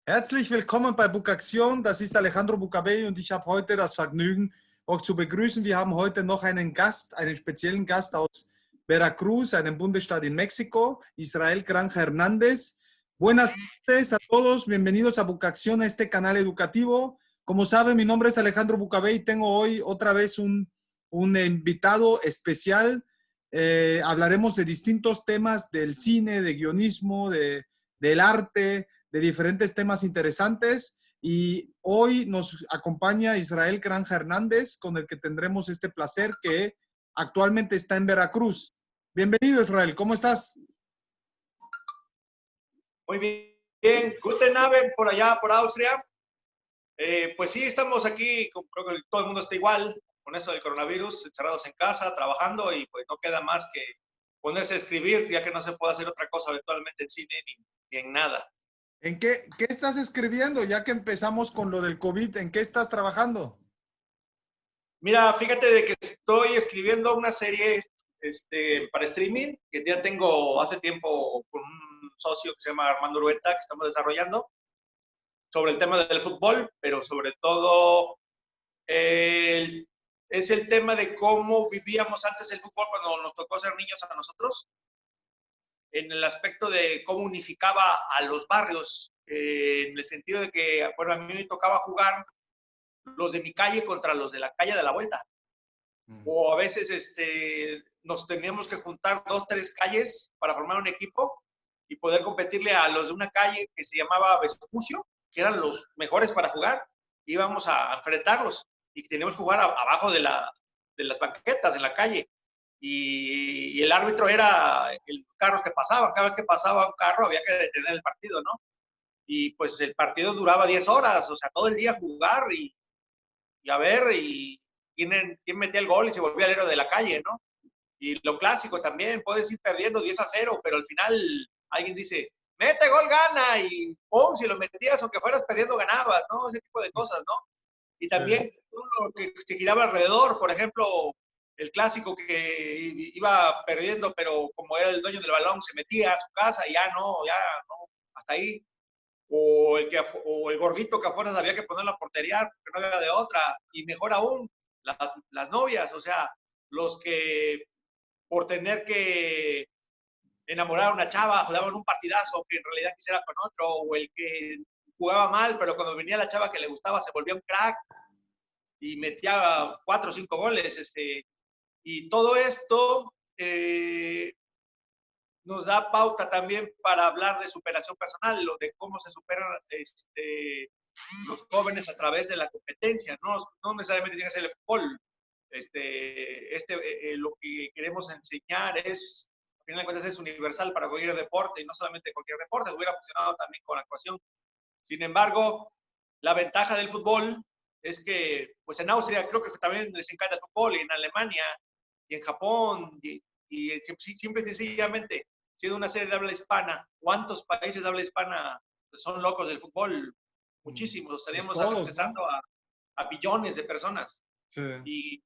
Herzlich willkommen bei Bookaktion. Das ist Alejandro Bucabey und ich habe heute das Vergnügen, euch zu begrüßen. Wir haben heute noch einen Gast, einen speziellen Gast aus Veracruz, einem Bundesstaat in México, Israel Granja Hernández. Buenas tardes a todos, bienvenidos a Bookaktion, a este canal educativo. Como saben, mi nombre es Alejandro Bucabey y tengo hoy otra vez un invitado especial. Hablaremos de distintos temas del cine, de guionismo, del arte, de diferentes temas interesantes, y hoy nos acompaña Israel Granja Hernández, con el que tendremos este placer, que actualmente está en Veracruz. Bienvenido, Israel, ¿cómo estás? Muy bien, Guten Abend por allá, por Austria. Pues sí, estamos aquí, creo que todo el mundo está igual con eso del coronavirus, encerrados en casa, trabajando, y pues no queda más que ponerse a escribir, ya que no se puede hacer otra cosa virtualmente en cine ni en nada. ¿En qué estás escribiendo? Ya que empezamos con lo del COVID, ¿en qué estás trabajando? Mira, fíjate de que estoy escribiendo una serie para streaming, que ya tengo hace tiempo con un socio que se llama Armando Urueta, que estamos desarrollando, sobre el tema del fútbol, pero sobre todo es el tema de cómo vivíamos antes el fútbol cuando nos tocó ser niños a nosotros, en el aspecto de cómo unificaba a los barrios, en el sentido de que, bueno, a mí me tocaba jugar los de mi calle contra los de la calle de la vuelta. O a veces nos teníamos que juntar 2, 3 calles para formar un equipo y poder competirle a los de una calle que se llamaba Vespucio, que eran los mejores para jugar. Íbamos a enfrentarlos y teníamos que jugar abajo de las banquetas, en la calle. Y el árbitro era los carros que pasaban. Cada vez que pasaba un carro había que detener el partido, ¿no? Y pues el partido duraba 10 horas, o sea, todo el día jugar y a ver quién metía el gol y se volvía el héroe de la calle, ¿no? Y lo clásico también, puedes ir perdiendo 10-0, pero al final alguien dice, mete gol, gana, y ¡pum! Si lo metías, aunque fueras perdiendo, ganabas, ¿no? Ese tipo de cosas, ¿no? Y también uno que se giraba alrededor, por ejemplo, el clásico que iba perdiendo, pero como era el dueño del balón, se metía a su casa y ya no, hasta ahí. O el gordito que afuera había que poner la portería porque no había de otra. Y mejor aún, las novias, o sea, los que por tener que enamorar a una chava jugaban un partidazo que en realidad quisiera con otro, o el que jugaba mal, pero cuando venía la chava que le gustaba se volvía un crack y metía 4 o 5 goles. Y todo esto nos da pauta también para hablar de superación personal, lo de cómo se superan los jóvenes a través de la competencia, no necesariamente tiene que ser el fútbol. Lo que queremos enseñar es, al final de cuentas, es universal para cualquier deporte, y no solamente cualquier deporte, hubiera funcionado también con la actuación. Sin embargo, la ventaja del fútbol es que, pues en Austria creo que también les encanta el fútbol, y en Alemania, y en Japón, y siempre sencillamente, siendo una serie de habla hispana, ¿cuántos países de habla hispana son locos del fútbol? Muchísimos, estaríamos Pues todos, accesando ¿no? a billones de personas. Sí. Y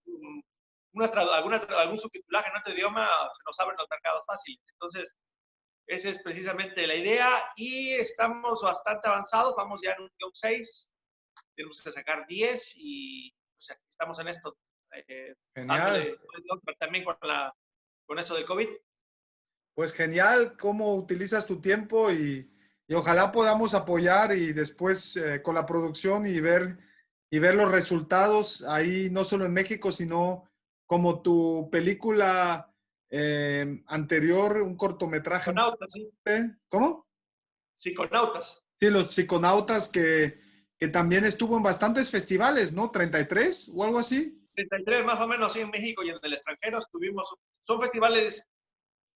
algún subtitulaje en otro idioma se nos abren los mercados fáciles. Entonces, esa es precisamente la idea, y estamos bastante avanzados, vamos ya en un guión 6, tenemos que sacar 10 y pues, aquí estamos en esto, Genial. dándole también con eso del COVID. Pues genial cómo utilizas tu tiempo, y ojalá podamos apoyar y después con la producción y ver los resultados ahí, no solo en México, sino como tu película anterior, un cortometraje. Psiconautas, sí. ¿Cómo? Psiconautas. Sí, Los Psiconautas, que también estuvo en bastantes festivales, ¿no? 33 o algo así. 33 más o menos, sí, en México y en el extranjero son festivales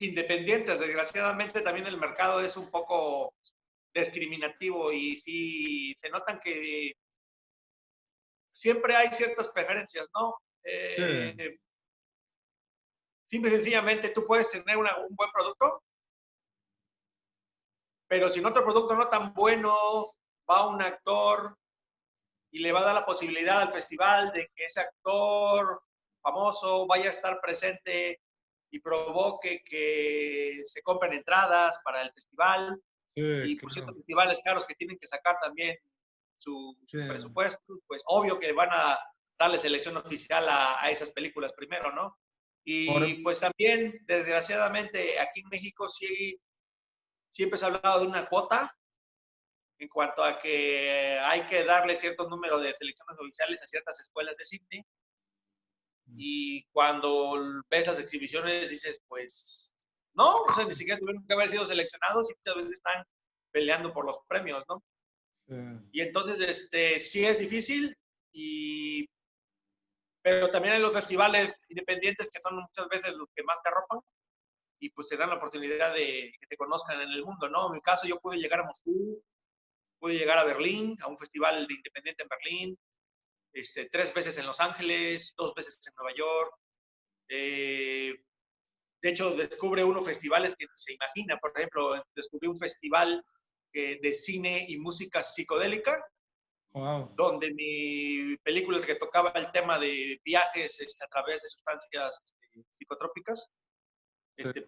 independientes. Desgraciadamente también el mercado es un poco discriminativo, y sí se notan que siempre hay ciertas preferencias, ¿no? Sí. Simple y sencillamente tú puedes tener un buen producto, pero si en otro producto no tan bueno va un actor y le va a dar la posibilidad al festival de que ese actor famoso vaya a estar presente y provoque que se compren entradas para el festival, Sí, y por claro. ciertos festivales caros que tienen que sacar también su Sí. presupuesto, pues obvio que van a darle selección oficial a esas películas primero, ¿no? Ahora, Y pues también, desgraciadamente, aquí en México sí, siempre se ha hablado de una cuota en cuanto a que hay que darle cierto número de selecciones oficiales a ciertas escuelas de cine. Y cuando ves las exhibiciones dices, pues, no, o sea, ni siquiera tuvieron que haber sido seleccionados y muchas veces están peleando por los premios, ¿no? sí. Y entonces, sí es difícil, y, pero también hay los festivales independientes que son muchas veces los que más te arropan y pues te dan la oportunidad de que te conozcan en el mundo, ¿no? En mi caso, yo pude llegar a Moscú, pude llegar a Berlín, a un festival independiente en Berlín, 3 veces en Los Ángeles, 2 veces en Nueva York. De hecho, descubre uno festivales que se imagina. Por ejemplo, descubrí un festival de cine y música psicodélica, Wow. donde mi película que tocaba el tema de viajes a través de sustancias psicotrópicas, Sí.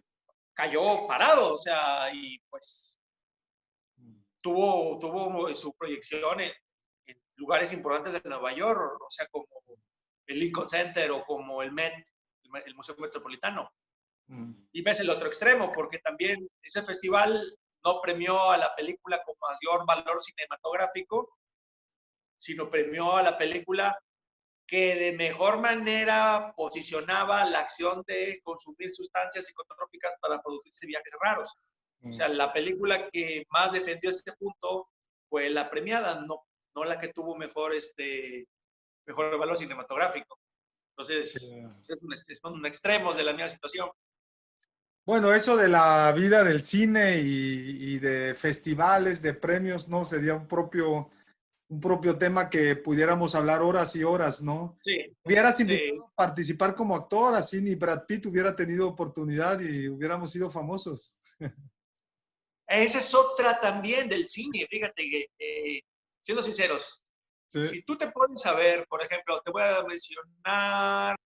cayó parado, o sea, y pues tuvo su proyección en lugares importantes de Nueva York, o sea, como el Lincoln Center o como el Met, el Museo Metropolitano. Mm. Y ves el otro extremo, porque también ese festival no premió a la película con mayor valor cinematográfico, sino premió a la película que de mejor manera posicionaba la acción de consumir sustancias psicotrópicas para producirse viajes raros. O Mm. sea, la película que más defendió ese punto fue la premiada, no la que tuvo mejor valor cinematográfico. Sí. Entonces, son extremos de la misma situación. Bueno, eso de la vida del cine y de festivales, de premios, ¿no? Sería un propio tema que pudiéramos hablar horas y horas, ¿no? Sí, Hubieras sí. invitado a participar como actor, así ni Brad Pitt hubiera tenido oportunidad y hubiéramos sido famosos. Esa es otra también del cine. Fíjate que, siendo sinceros, Sí, si tú te pones a ver, por ejemplo, te voy a mencionar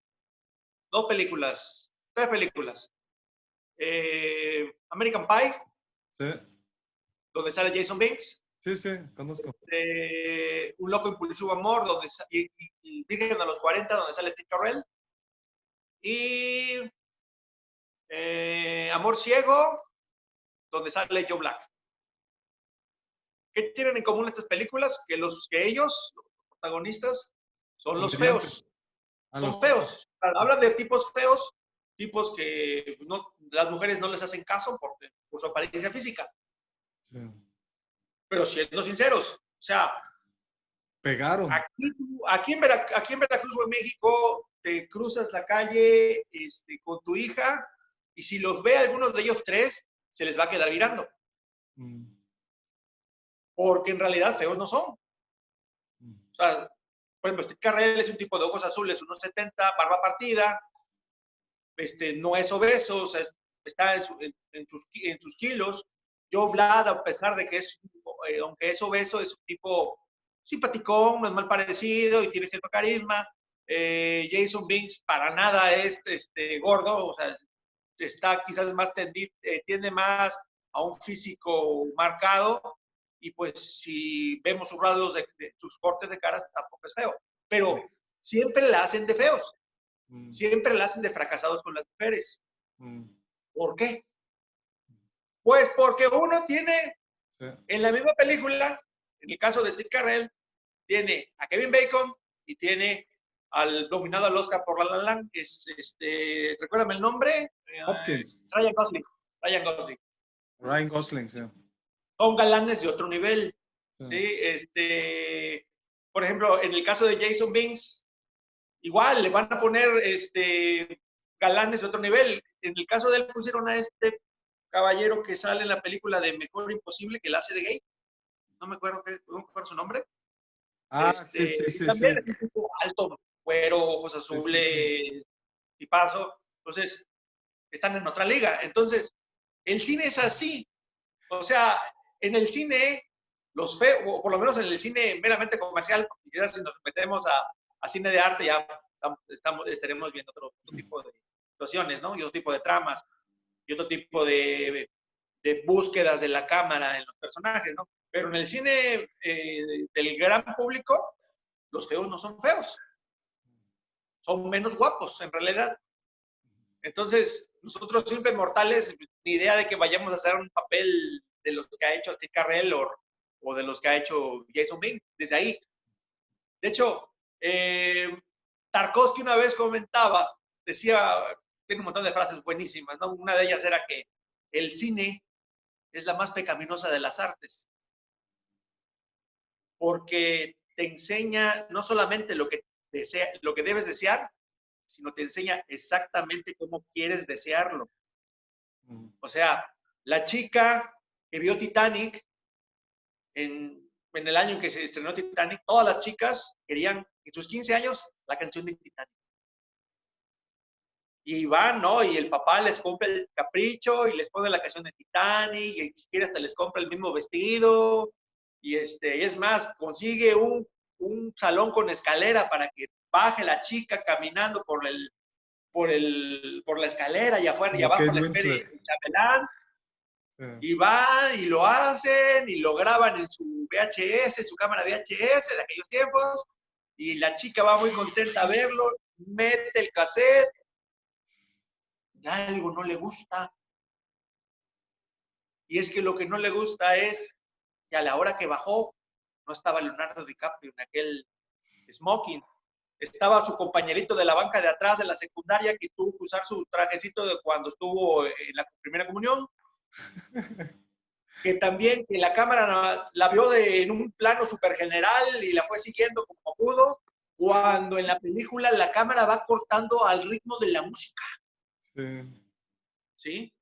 2 películas, 3 películas. American Pie, sí, donde sale Jason Biggs. sí, sí, conozco. Un loco impulsivo amor, y Virgen a los 40, donde sale Steve Carell. Y Amor ciego, donde sale Joe Black. ¿Qué tienen en común estas películas? Que ellos, los protagonistas, son los Comediantes. feos. A Son los feos. Hablan de tipos feos, tipos que las mujeres no les hacen caso por su apariencia física. sí. Pero siendo sinceros, o sea, Pegaron. aquí en Veracruz o en México, te cruzas la calle con tu hija y si los ve algunos de ellos tres, se les va a quedar mirando. Mm, Porque en realidad feos no son. mm, O sea, por ejemplo, Steve Carrell es un tipo de ojos azules, unos 70, barba partida, no es obeso, o sea, está en sus kilos. Joe Black, a pesar de que aunque es obeso, es un tipo simpaticón, no es mal parecido y tiene cierto carisma. Jason Biggs para nada es gordo, o sea, está quizás más tiende más a un físico marcado, y pues si vemos sus rasgos de sus cortes de caras tampoco es feo, pero siempre la hacen de feos, mm, siempre la hacen de fracasados con las mujeres. mm, ¿Por qué? Pues porque uno tiene sí. en la misma película, en el caso de Steve Carell, tiene a Kevin Bacon y tiene al nominado al Oscar por La La Land, que es, recuérdame el nombre, Hopkins. Ryan Gosling. Ryan Gosling. Ryan Gosling, sí. Son galanes de otro nivel, Sí. ¿sí? Por ejemplo, en el caso de Jason Biggs, igual le van a poner galanes de otro nivel. En el caso de él pusieron a este caballero que sale en la película de Mejor Imposible, que la hace de gay. No me acuerdo su nombre. Ah, sí, sí, Y sí, sí. también es un tipo alto, cuero, ojos Sí, sí, sí. azules, y paso. Entonces, están en otra liga. Entonces, el cine es así. O sea, en el cine, los feos, o por lo menos en el cine meramente comercial, quizás si nos metemos a cine de arte, ya estaremos viendo otro tipo de situaciones, ¿no? Y otro tipo de tramas, y otro tipo de búsquedas de la cámara en los personajes, ¿no? Pero en el cine del gran público, los feos no son feos, son menos guapos en realidad. Entonces, nosotros simples mortales, ni idea de que vayamos a hacer un papel de los que ha hecho Steve Carell o de los que ha hecho Jason Bing, desde ahí. De hecho, Tarkovsky una vez comentaba, decía, tiene un montón de frases buenísimas, ¿no? Una de ellas era que el cine es la más pecaminosa de las artes, porque te enseña no solamente lo que debes desear, sino te enseña exactamente cómo quieres desearlo. O sea, la chica que vio Titanic en el año en que se estrenó Titanic, todas las chicas querían en sus 15 años la canción de Titanic. Y van, ¿no? Y el papá les compra el capricho y les pone la canción de Titanic, y si quiere hasta les compra el mismo vestido. Y es más, consigue un salón con escalera para que baje la chica caminando por la escalera y afuera y abajo la espera el chambelán. Y van y lo hacen y lo graban en su VHS, su cámara VHS de aquellos tiempos. Y la chica va muy contenta a verlo, mete el cassette. Y algo no le gusta. Y es que lo que no le gusta es que a la hora que bajó no estaba Leonardo DiCaprio en aquel smoking. Estaba su compañerito de la banca de atrás de la secundaria que tuvo que usar su trajecito de cuando estuvo en la primera comunión. Que también que la cámara la vio en un plano súper general y la fue siguiendo como pudo, cuando en la película la cámara va cortando al ritmo de la música. ¿Sí?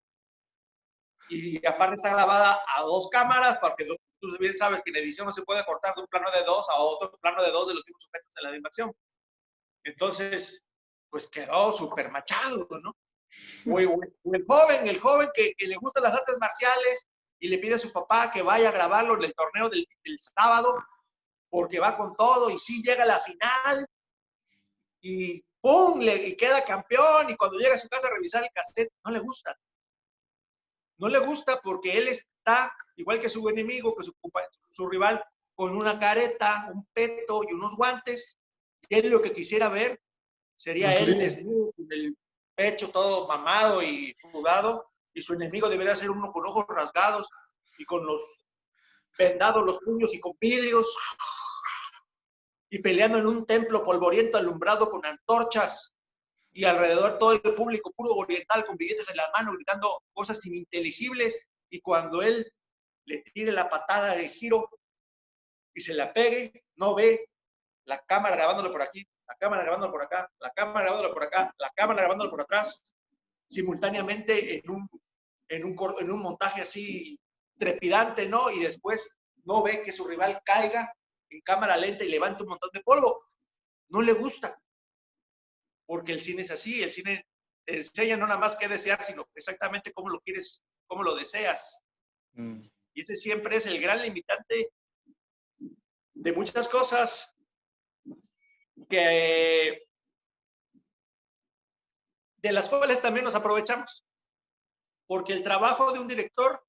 Y aparte está grabada a 2 cámaras, porque tú bien sabes que en edición no se puede cortar de un plano de 2 a otro plano de 2 de los mismos sujetos de la animación. Entonces, pues quedó súper machado, ¿no? O el joven que le gustan las artes marciales y le pide a su papá que vaya a grabarlo en el torneo del sábado, porque va con todo y sí llega a la final y ¡pum! Y queda campeón, y cuando llega a su casa a revisar el cassette, no le gusta. No le gusta porque él está, igual que su enemigo, que su rival, con una careta, un peto y unos guantes. Y él lo que quisiera ver sería él desnudo, con el pecho todo mamado y sudado, y su enemigo debería ser uno con ojos rasgados y con los vendados los puños y con vidrios, y peleando en un templo polvoriento alumbrado con antorchas, y alrededor todo el público puro oriental con billetes en las manos gritando cosas ininteligibles, y cuando él le tire la patada de giro y se la pegue, no ve la cámara grabándolo por aquí, la cámara grabándolo por acá, la cámara grabándolo por acá, la cámara grabándolo por atrás, simultáneamente en un montaje así trepidante, ¿no? Y después no ve que su rival caiga en cámara lenta y levanta un montón de polvo. No le gusta. Porque el cine es así, el cine te enseña no nada más qué desear, sino exactamente cómo lo quieres, cómo lo deseas. Y ese siempre es el gran limitante de muchas cosas de las cuales también nos aprovechamos. Porque el trabajo de un director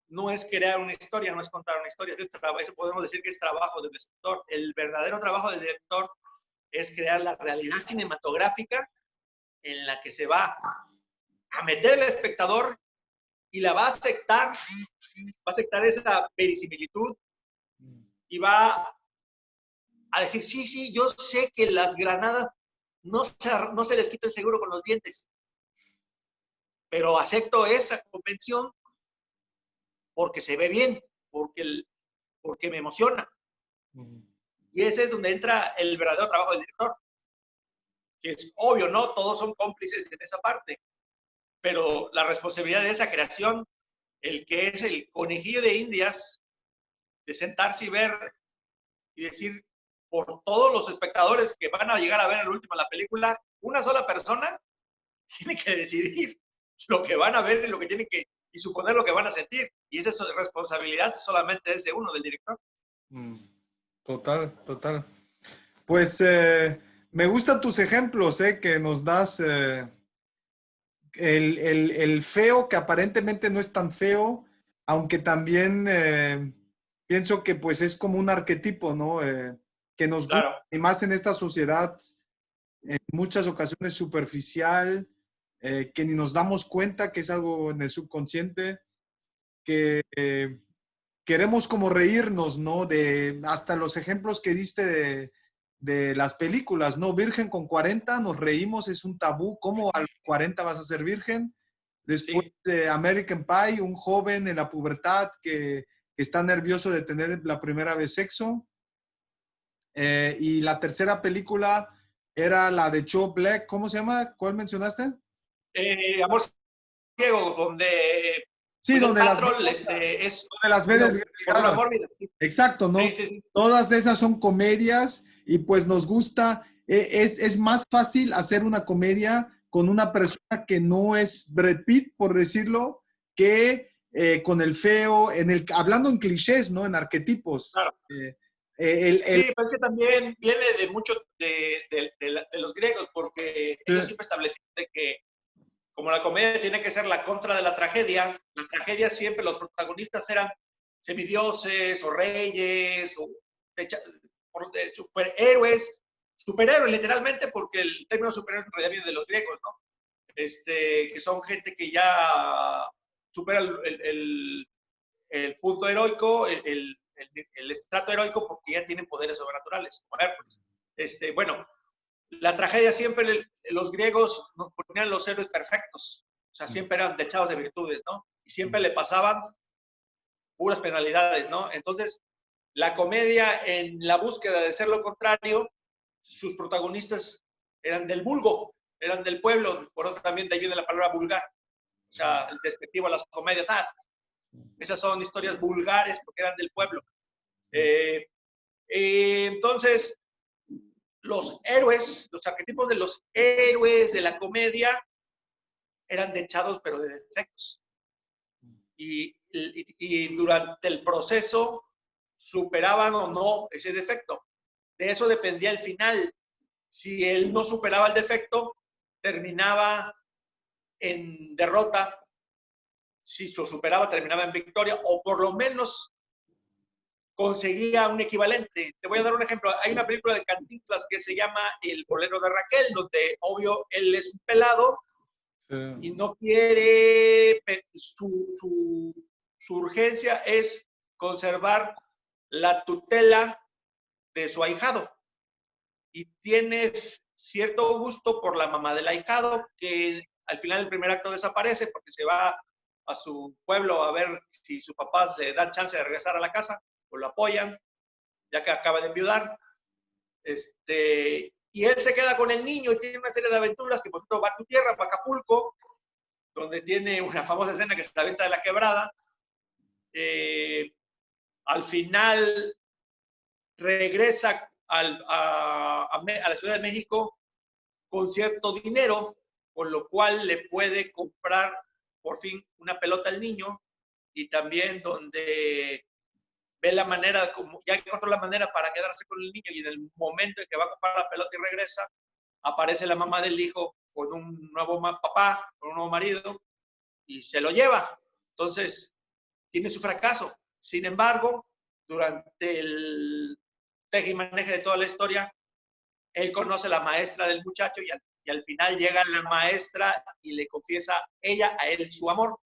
no es crear una historia, no es contar una historia. Eso podemos decir que es trabajo del director. El verdadero trabajo del director es crear la realidad cinematográfica en la que se va a meter el espectador y la va a aceptar esa verisimilitud y va a decir, sí, yo sé que las granadas no se les quita el seguro con los dientes, pero acepto esa convención porque se ve bien, porque me emociona. Y ese es donde entra el verdadero trabajo del director. Que es obvio, ¿no? Todos son cómplices en esa parte, pero la responsabilidad de esa creación, el que es el conejillo de Indias, de sentarse y ver y decir por todos los espectadores que van a llegar a ver el último la película, una sola persona tiene que decidir lo que van a ver y lo que tienen que y suponer lo que van a sentir. Y esa responsabilidad solamente es de uno, del director. Total. Pues me gustan tus ejemplos que nos das, el feo que aparentemente no es tan feo, aunque también pienso que pues es como un arquetipo, ¿no? Que nos gusta, Claro. y más en esta sociedad, en muchas ocasiones superficial, que ni nos damos cuenta que es algo en el subconsciente, que queremos como reírnos, ¿no? De hasta los ejemplos que diste de las películas, ¿no? Virgen con 40, nos reímos, es un tabú. ¿Cómo a los 40 vas a ser virgen? Después Sí. de American Pie, un joven en la pubertad que está nervioso de tener la primera vez sexo. Y la tercera película era la de Joe Black, ¿cómo se llama? ¿Cuál mencionaste? Amor ciego, donde Sí, Gwyneth donde Paltrow es donde las ves por una desgregadas. mórbida. Sí, Exacto, sí, ¿no? sí. Sí. Todas esas son comedias y pues nos gusta, es más fácil hacer una comedia con una persona que no es Brad Pitt, por decirlo, que con el feo, hablando en clichés, ¿no? En arquetipos. Claro. Eh, Sí, pero es que también viene de mucho de los griegos, porque ellos siempre establecieron de que como la comedia tiene que ser la contra de la tragedia siempre los protagonistas eran semidioses o reyes o superhéroes literalmente, porque el término superhéroe en realidad viene de los griegos, ¿no? Que son gente que ya supera el punto heroico, el estrato heroico, porque ya tienen poderes sobrenaturales, como Hércules. Bueno, la tragedia siempre, los griegos nos ponían los héroes perfectos, o sea, siempre eran dechados de virtudes, ¿no? Y siempre le pasaban puras penalidades, ¿no? Entonces, la comedia, en la búsqueda de ser lo contrario, sus protagonistas eran del vulgo, eran del pueblo, por eso también de ahí viene la palabra vulgar, o sea, el despectivo a las comedias. Esas son historias vulgares porque eran del pueblo. Entonces, los héroes, los arquetipos de los héroes de la comedia eran dechados, pero de defectos. Y durante el proceso superaban o no ese defecto. De eso dependía el final. Si él no superaba el defecto, terminaba en derrota. Si lo superaba, terminaba en victoria, o por lo menos conseguía un equivalente. Te voy a dar un ejemplo. Hay una película de Cantinflas que se llama El bolero de Raquel, donde obvio él es un pelado y no quiere, su urgencia es conservar la tutela de su ahijado. Y tiene cierto gusto por la mamá del ahijado, que al final del primer acto desaparece porque se va a su pueblo a ver si su papá le da chance de regresar a la casa o lo apoyan, ya que acaba de enviudar. Y él se queda con el niño y tiene una serie de aventuras que, por ejemplo, va a tu tierra, va a Acapulco, donde tiene una famosa escena que se avienta de la quebrada. Al final regresa a la Ciudad de México con cierto dinero, con lo cual le puede comprar por fin una pelota al niño, y también donde ve la manera, como ya encontró la manera para quedarse con el niño, y en el momento en que va a comprar la pelota y regresa, aparece la mamá del hijo con un nuevo papá, con un nuevo marido, y se lo lleva. Entonces, tiene su fracaso. Sin embargo, durante el tejimaneje de toda la historia, él conoce a la maestra del muchacho y al final llega la maestra y le confiesa ella a él su amor.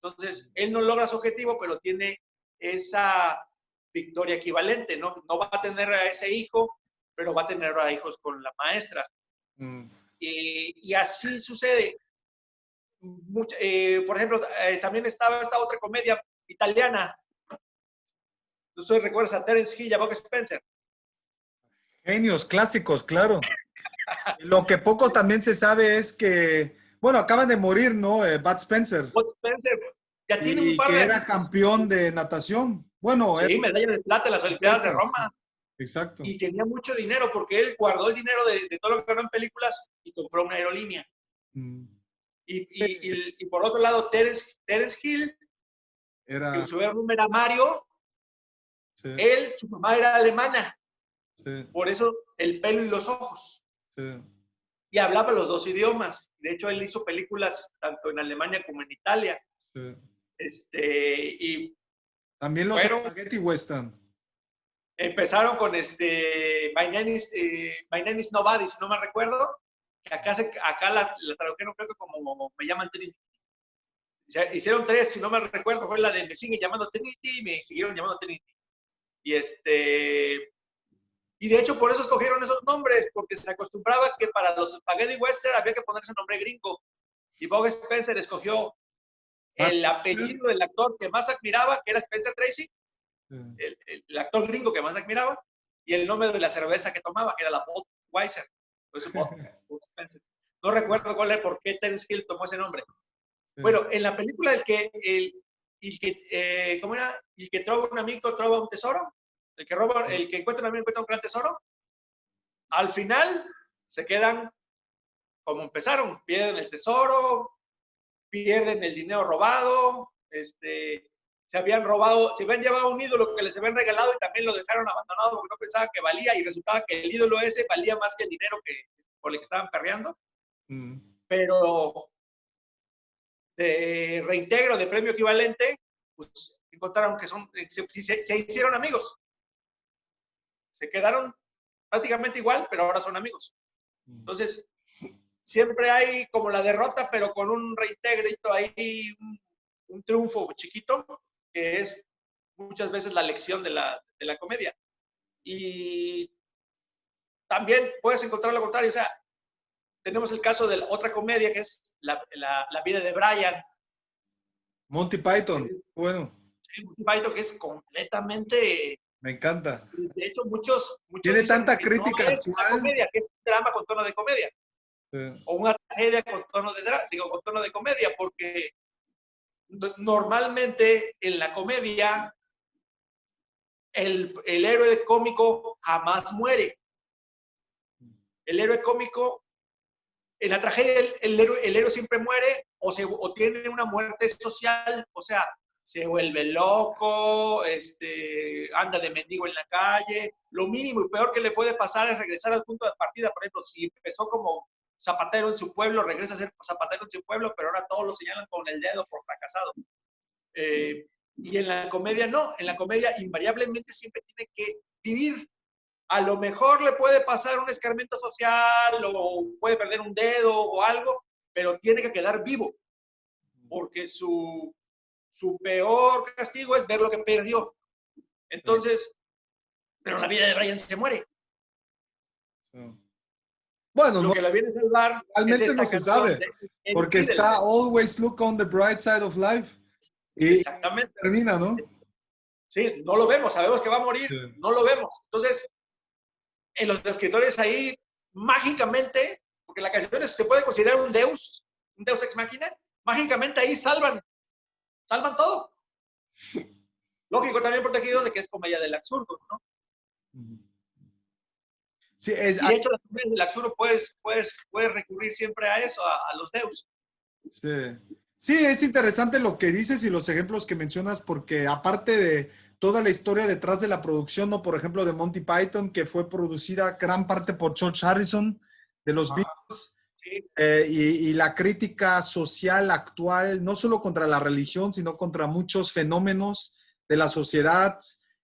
Entonces, él no logra su objetivo, pero tiene esa victoria equivalente, ¿no? No va a tener a ese hijo, pero va a tener a hijos con la maestra. Y así sucede. Por ejemplo, también estaba esta otra comedia italiana. ¿Tú recuerdas a Terence Hill y a Bob Spencer? Genios, clásicos, claro. Lo que poco también se sabe es que, bueno, acaban de morir, ¿no? Bud Spencer. Bob Spencer ya tiene un Y par que de era años. campeón de natación. Bueno, Sí, medalla de plata en las Olimpiadas de Roma. Exacto. Y tenía mucho dinero porque él guardó el dinero de todo lo que ganó en películas y compró una aerolínea. Y por otro lado, Terence Hill, que su nombre era Mario, su mamá era alemana. Por eso el pelo y los ojos. y hablaba los dos idiomas. De hecho, él hizo películas tanto en Alemania como en Italia. Sí. Y También los fueron, spaghetti western. empezaron con My Name is Nobody, si no me recuerdo, que acá la tradujeron creo que como Me llaman Trinity. Hicieron 3, si no me recuerdo, fue la de Me siguen llamando Trinity y me siguieron llamando Trinity. Y y de hecho por eso escogieron esos nombres, porque se acostumbraba que para los spaghetti western había que ponerse nombre gringo. Y Bob Spencer escogió el apellido del actor que más admiraba, que era Spencer Tracy, el actor gringo que más admiraba, y el nombre de la cerveza que tomaba, que era la Budweiser. Entonces, Bob Spencer. No recuerdo por qué Terence Hill tomó ese nombre. Bueno, en la película ¿cómo era? El que trova un amigo trova un tesoro. El que encuentra un amigo encuentra un gran tesoro. Al final se quedan como empezaron, pierden el tesoro, pierden el dinero robado, se habían llevado un ídolo que les habían regalado y también lo dejaron abandonado porque no pensaban que valía y resultaba que el ídolo ese valía más que el dinero por el que estaban perreando. Pero de reintegro, de premio equivalente, pues encontraron que se hicieron amigos. Se quedaron prácticamente igual, pero ahora son amigos. Entonces, siempre hay como la derrota, pero con un reintegrito ahí, un triunfo chiquito, que es muchas veces la lección de la comedia. Y también puedes encontrar lo contrario, o sea, tenemos el caso de la otra comedia que es la vida de Brian. Monty Python, bueno. Monty Python, que es completamente... Me encanta. De hecho, muchos tiene dicen tanta que crítica no es actual. una comedia, que es un drama con tono de comedia. Sí. O una tragedia con tono de comedia, porque normalmente en la comedia el héroe cómico jamás muere. El héroe cómico, en la tragedia el héroe siempre muere o tiene una muerte social, o sea, se vuelve loco, anda de mendigo en la calle. Lo mínimo y peor que le puede pasar es regresar al punto de partida. Por ejemplo, si empezó como zapatero en su pueblo, regresa a ser zapatero en su pueblo, pero ahora todos lo señalan con el dedo por fracasado. Y en la comedia no, en la comedia invariablemente siempre tiene que vivir. A lo mejor le puede pasar un escarmiento social o puede perder un dedo o algo, pero tiene que quedar vivo, porque su peor castigo es ver lo que perdió. Entonces, pero la vida de Brian se muere. Bueno, lo que la viene a salvar realmente es esta no se sabe, porque está Always Look on the Bright Side of Life. Y exactamente. Termina, ¿no? Sí, no lo vemos, sabemos que va a morir, sí. No lo vemos. Entonces, en los escritores ahí, mágicamente, porque la canción se puede considerar un deus ex machina, mágicamente ahí salvan todo. Lógico, también protegido de que es comedia del absurdo, ¿no? Sí, y de hecho, las comedias del absurdo puedes recurrir siempre a eso, a los deus. Sí. Sí, es interesante lo que dices y los ejemplos que mencionas, porque aparte de toda la historia detrás de la producción, ¿no? Por ejemplo, de Monty Python, que fue producida gran parte por George Harrison, de los Beatles, sí. Y la crítica social actual, no solo contra la religión, sino contra muchos fenómenos de la sociedad,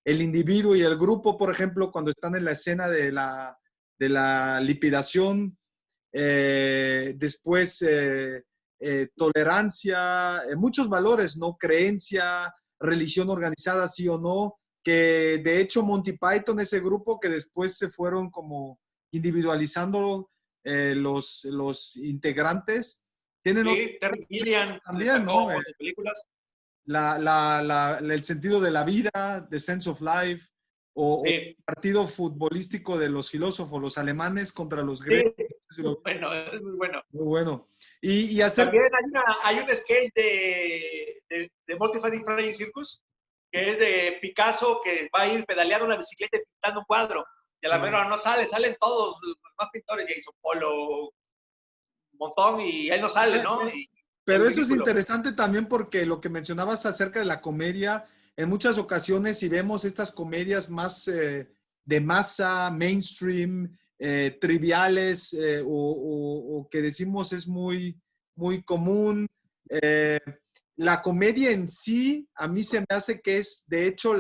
el individuo y el grupo, por ejemplo, cuando están en la escena de la liquidación, después tolerancia, muchos valores, ¿no? Creencia, religión organizada, sí o no, que de hecho Monty Python, ese grupo que después se fueron como individualizando los integrantes, tienen Terry Gilliam también, ¿no? películas. El sentido de la vida, The Sense of Life, o el partido futbolístico de los filósofos, los alemanes contra los griegos. Bueno, eso es muy bueno. Muy bueno. Y también hay un sketch de Monty Flying Circus, que es de Picasso, que va a ir pedaleando una bicicleta y pintando un cuadro. Y a la mera no salen todos los más pintores, Jason Polo, un montón, y él no sale, ¿no? Pero eso es interesante también porque lo que mencionabas acerca de la comedia, en muchas ocasiones si vemos estas comedias más de masa, mainstream, triviales o que decimos es muy, muy común. La comedia en sí, a mí se me hace que es, de hecho,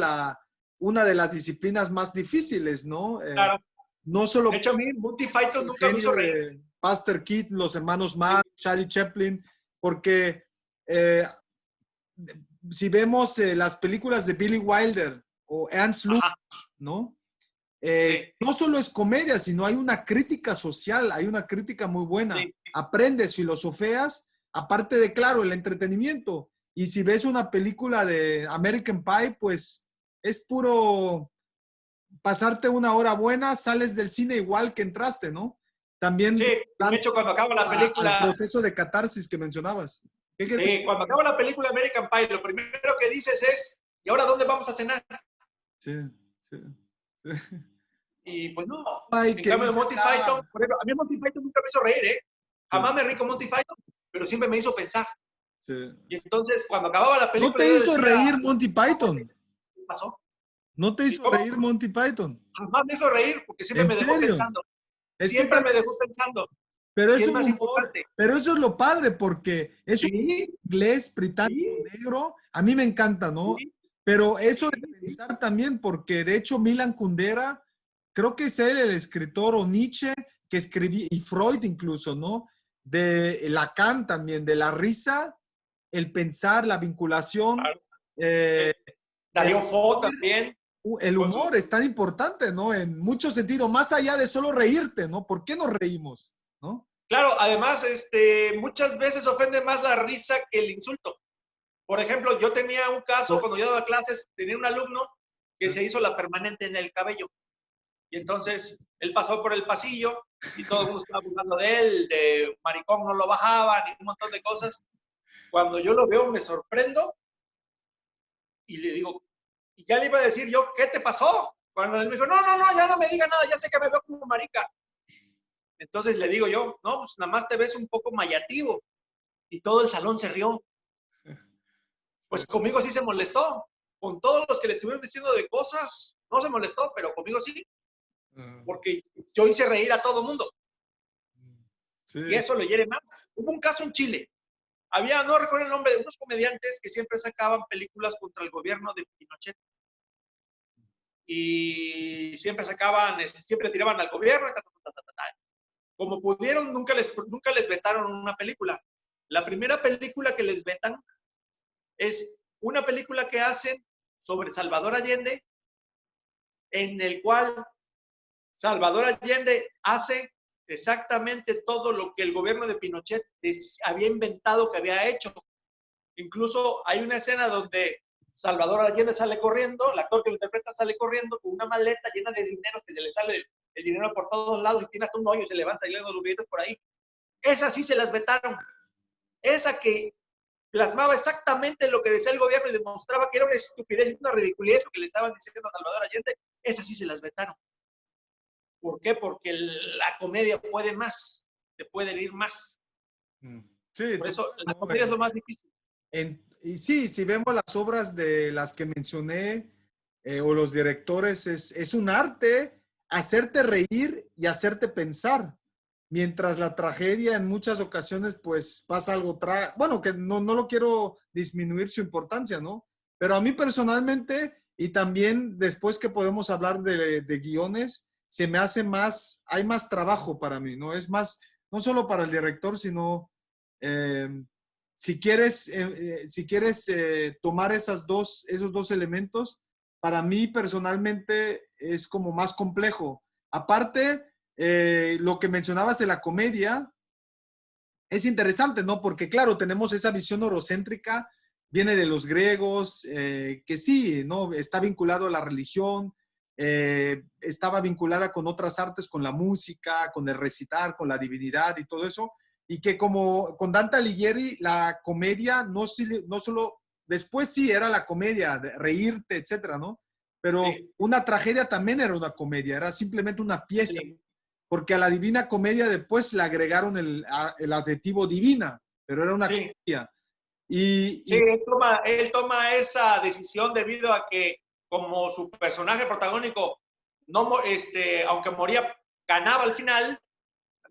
una de las disciplinas más difíciles, ¿no? Claro. No solo De hecho, a mí Monty Python el nunca me hizo genio reír. de Buster Keaton, los hermanos Marx, Charlie Chaplin, porque eh, si vemos las películas de Billy Wilder o Ernst Lubitsch, Ajá, ¿no? sí, No solo es comedia, sino hay una crítica social, hay una crítica muy buena. sí, Aprendes, filosofeas, aparte de, claro, el entretenimiento. Y si ves una película de American Pie, pues es puro pasarte una hora buena, sales del cine igual que entraste, ¿no? También sí. De hecho, cuando acaba la al película, proceso de catarsis que mencionabas. ¿Qué? cuando acaba la película American Pie, lo primero que dices es, ¿y ahora dónde vamos a cenar? Sí, sí. Y pues no. Ay, En que cambio, de dices, Monty Python, por ejemplo, a mí Monty Python nunca me hizo reír, ¿eh? Jamás me reí con Monty Python, pero siempre me hizo pensar. sí. Y entonces, cuando acababa la ¿No película, te yo hizo decía, reír Monty Python? ¿qué pasó? ¿No te ¿Y hizo cómo? reír Monty Python? Jamás me hizo reír porque siempre ¿En me dejó serio? pensando. Es que Siempre me también, dejó pensando. pero ¿Qué es es un más humor, importante? pero eso es lo padre porque es un Sí, inglés británico sí, negro, a mí me encanta, ¿no? sí, Pero eso sí, de sí. pensar también, porque de hecho Milan Kundera, creo que es él el escritor, o Nietzsche, que escribía, y Freud incluso, ¿no? De Lacan también, de la risa, el pensar, la vinculación, Claro. eh, el Darío Fo también, el con su... humor es tan importante, ¿no? En muchos sentidos, más allá de solo reírte, ¿no? ¿Por qué nos reímos? ¿No? Claro, además, muchas veces ofende más la risa que el insulto. Por ejemplo, yo tenía un caso cuando yo daba clases, tenía un alumno que se hizo la permanente en el cabello. Y entonces él pasó por el pasillo y todo el mundo estaba burlando de él, de maricón no lo bajaban y un montón de cosas. Cuando yo lo veo me sorprendo y le digo, y ya le iba a decir yo, ¿qué te pasó? Cuando él me dijo, no, no, no, ya no me diga nada, ya sé que me veo como marica. Entonces le digo yo, no, pues nada más te ves un poco mayativo. Y todo el salón se rió. Pues conmigo sí se molestó. Con todos los que le estuvieron diciendo de cosas, no se molestó, pero conmigo sí, porque yo hice reír a todo mundo. Y Sí. eso le hiere más. Hubo un caso en Chile. Había, no recuerdo el nombre, de unos comediantes que siempre sacaban películas contra el gobierno de Pinochet. Y siempre sacaban, siempre tiraban al gobierno. Como pudieron, nunca les vetaron una película. La primera película que les vetan es una película que hacen sobre Salvador Allende, en el cual Salvador Allende hace exactamente todo lo que el gobierno de Pinochet había inventado que había hecho. Incluso hay una escena donde Salvador Allende sale corriendo, el actor que lo interpreta sale corriendo con una maleta llena de dinero, que le sale el dinero por todos lados y tiene hasta un hoyo y se levanta y le dan los billetes por ahí. Esas sí se las vetaron. Esa que plasmaba exactamente lo que decía el gobierno y demostraba que era una estupidez y una ridiculez lo que le estaban diciendo a Salvador Allende, esas sí se las vetaron. ¿Por qué? Porque la comedia puede más, te puede ir más. Sí, Por tú, eso la ¿no? comedia es lo más difícil. Y sí, si vemos las obras de las que mencioné o los directores, es un arte hacerte reír y hacerte pensar, mientras la tragedia en muchas ocasiones pues pasa algo, bueno, que no lo quiero disminuir su importancia, ¿no? Pero a mí personalmente, y también después que podemos hablar de guiones, se me hace más, hay más trabajo para mí, ¿no? Es más, no solo para el director, sino... Eh, si quieres tomar esos dos elementos, para mí personalmente es como más complejo. Aparte, lo que mencionabas de la comedia es interesante, ¿no? Porque claro, tenemos esa visión eurocéntrica, viene de los griegos, que sí, ¿no? Está vinculado a la religión, estaba vinculada con otras artes, con la música, con el recitar, con la divinidad y todo eso, y que como con Dante Alighieri, la comedia no solo, después sí era la comedia, de reírte, etcétera, ¿no? Pero Sí, una tragedia también era una comedia, era simplemente una pieza, sí, porque a la Divina Comedia después le agregaron el adjetivo divina, pero era una sí. comedia. Sí, Y él toma esa decisión debido a que como su personaje protagónico, no, aunque moría ganaba al final,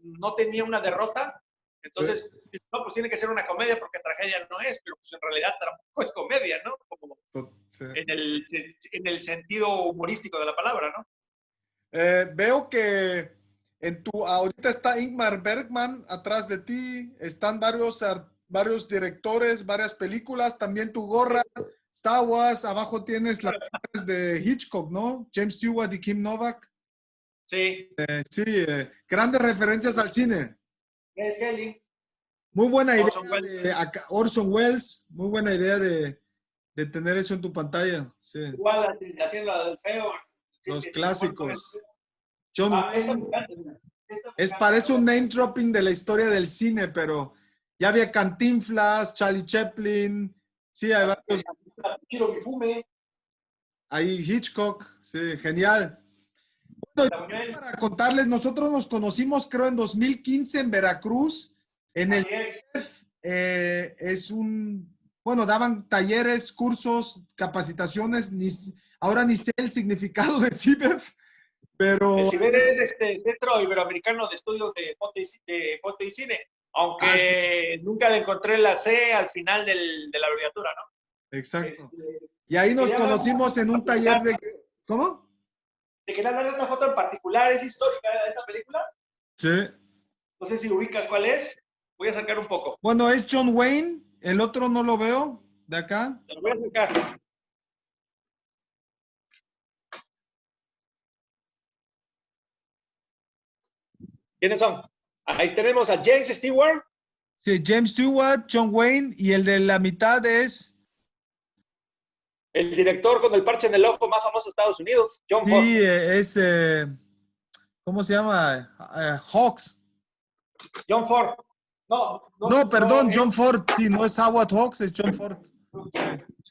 no tenía una derrota. Entonces, no, pues tiene que ser una comedia porque tragedia no es, pero pues en realidad tampoco es comedia, ¿no? Como Sí. en el sentido humorístico de la palabra, ¿no? Veo que ahorita está Ingmar Bergman atrás de ti, están varios directores, varias películas, también tu gorra, Star Wars, abajo tienes las de Hitchcock, ¿no? James Stewart y Kim Novak. Sí. Sí, grandes referencias al cine. Es Kelly. Muy buena idea Orson Welles. de Orson Welles, muy buena idea de tener eso en tu pantalla. Sí. Igual haciendo la del feo. Los clásicos. John Wayne. Esta Parece un name dropping de la historia del cine, pero ya había Cantinflas, Charlie Chaplin, sí, hay varios. Quiero mi fume. Ahí Hitchcock, sí, genial. Bueno, para contarles, nosotros nos conocimos creo en 2015 en Veracruz, en el bueno, daban talleres, cursos, capacitaciones, ahora ni sé el significado de CIBEF, pero... El CIBEF es Centro Iberoamericano de Estudios de Foto y Cine, aunque nunca le encontré la C al final de la abreviatura, ¿no? Exacto. Y ahí nos conocimos en un taller de... ¿Cómo? Te quería hablar de una foto en particular, es histórica de esta película. Sí. No sé si ubicas cuál es. Voy a sacar un poco. Bueno, es John Wayne, el otro no lo veo, de acá. Te lo voy a sacar. ¿Quiénes son? Ahí tenemos a James Stewart. Sí, James Stewart, John Wayne, y el de la mitad es... El director con el parche en el ojo más famoso de Estados Unidos, John Ford. Sí, es... ¿cómo se llama? Hawks. John Ford. No, perdón, John Ford. Sí, no es Howard Hawks, es John Ford. Sí.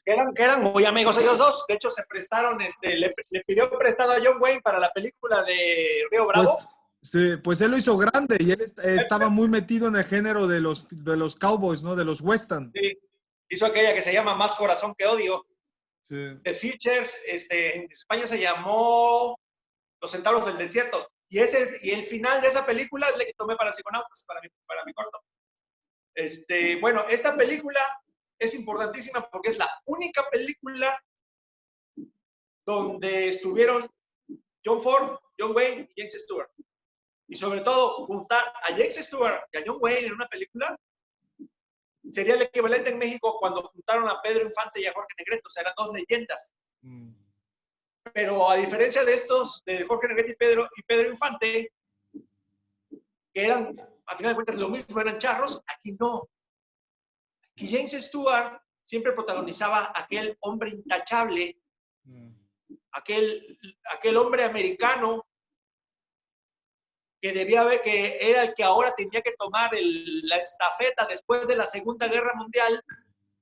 Que eran muy amigos ellos dos. De hecho, se prestaron, le pidió prestado a John Wayne para la película de Río Bravo. Pues, sí, pues él lo hizo grande y él estaba muy metido en el género de los cowboys, ¿no? De los western. Sí. Hizo aquella que se llama Más Corazón que Odio. Sí. The Features, en España se llamó Los Centauros del Desierto. Y el final de esa película es el que tomé para Psiconautas, para mi corto. Bueno, esta película es importantísima porque es la única película donde estuvieron John Ford, John Wayne y James Stewart. Y sobre todo, juntar a James Stewart y a John Wayne en una película sería el equivalente en México cuando juntaron a Pedro Infante y a Jorge Negrete. O sea, eran dos leyendas. Pero a diferencia de estos, de Jorge Negrete y Pedro Infante, que eran, al final de cuentas, lo mismo, eran charros, aquí no. Aquí James Stewart siempre protagonizaba aquel hombre intachable, aquel hombre americano que debía ver que era el que ahora tenía que tomar la estafeta después de la Segunda Guerra Mundial,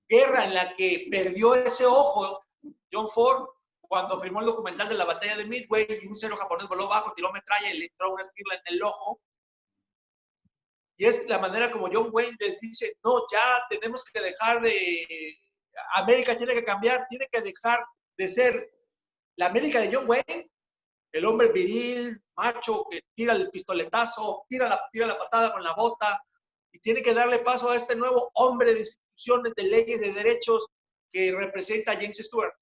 guerra en la que perdió ese ojo John Ford cuando filmó el documental de la batalla de Midway y un cero japonés voló bajo, tiró metralla y le entró una esquirla en el ojo. Y es la manera como John Wayne les dice, no, ya tenemos que dejar de... América tiene que cambiar, tiene que dejar de ser la América de John Wayne, el hombre viril, macho, que tira el pistoletazo, tira la patada con la bota, y tiene que darle paso a este nuevo hombre de instituciones, de leyes, de derechos, que representa a James Stewart.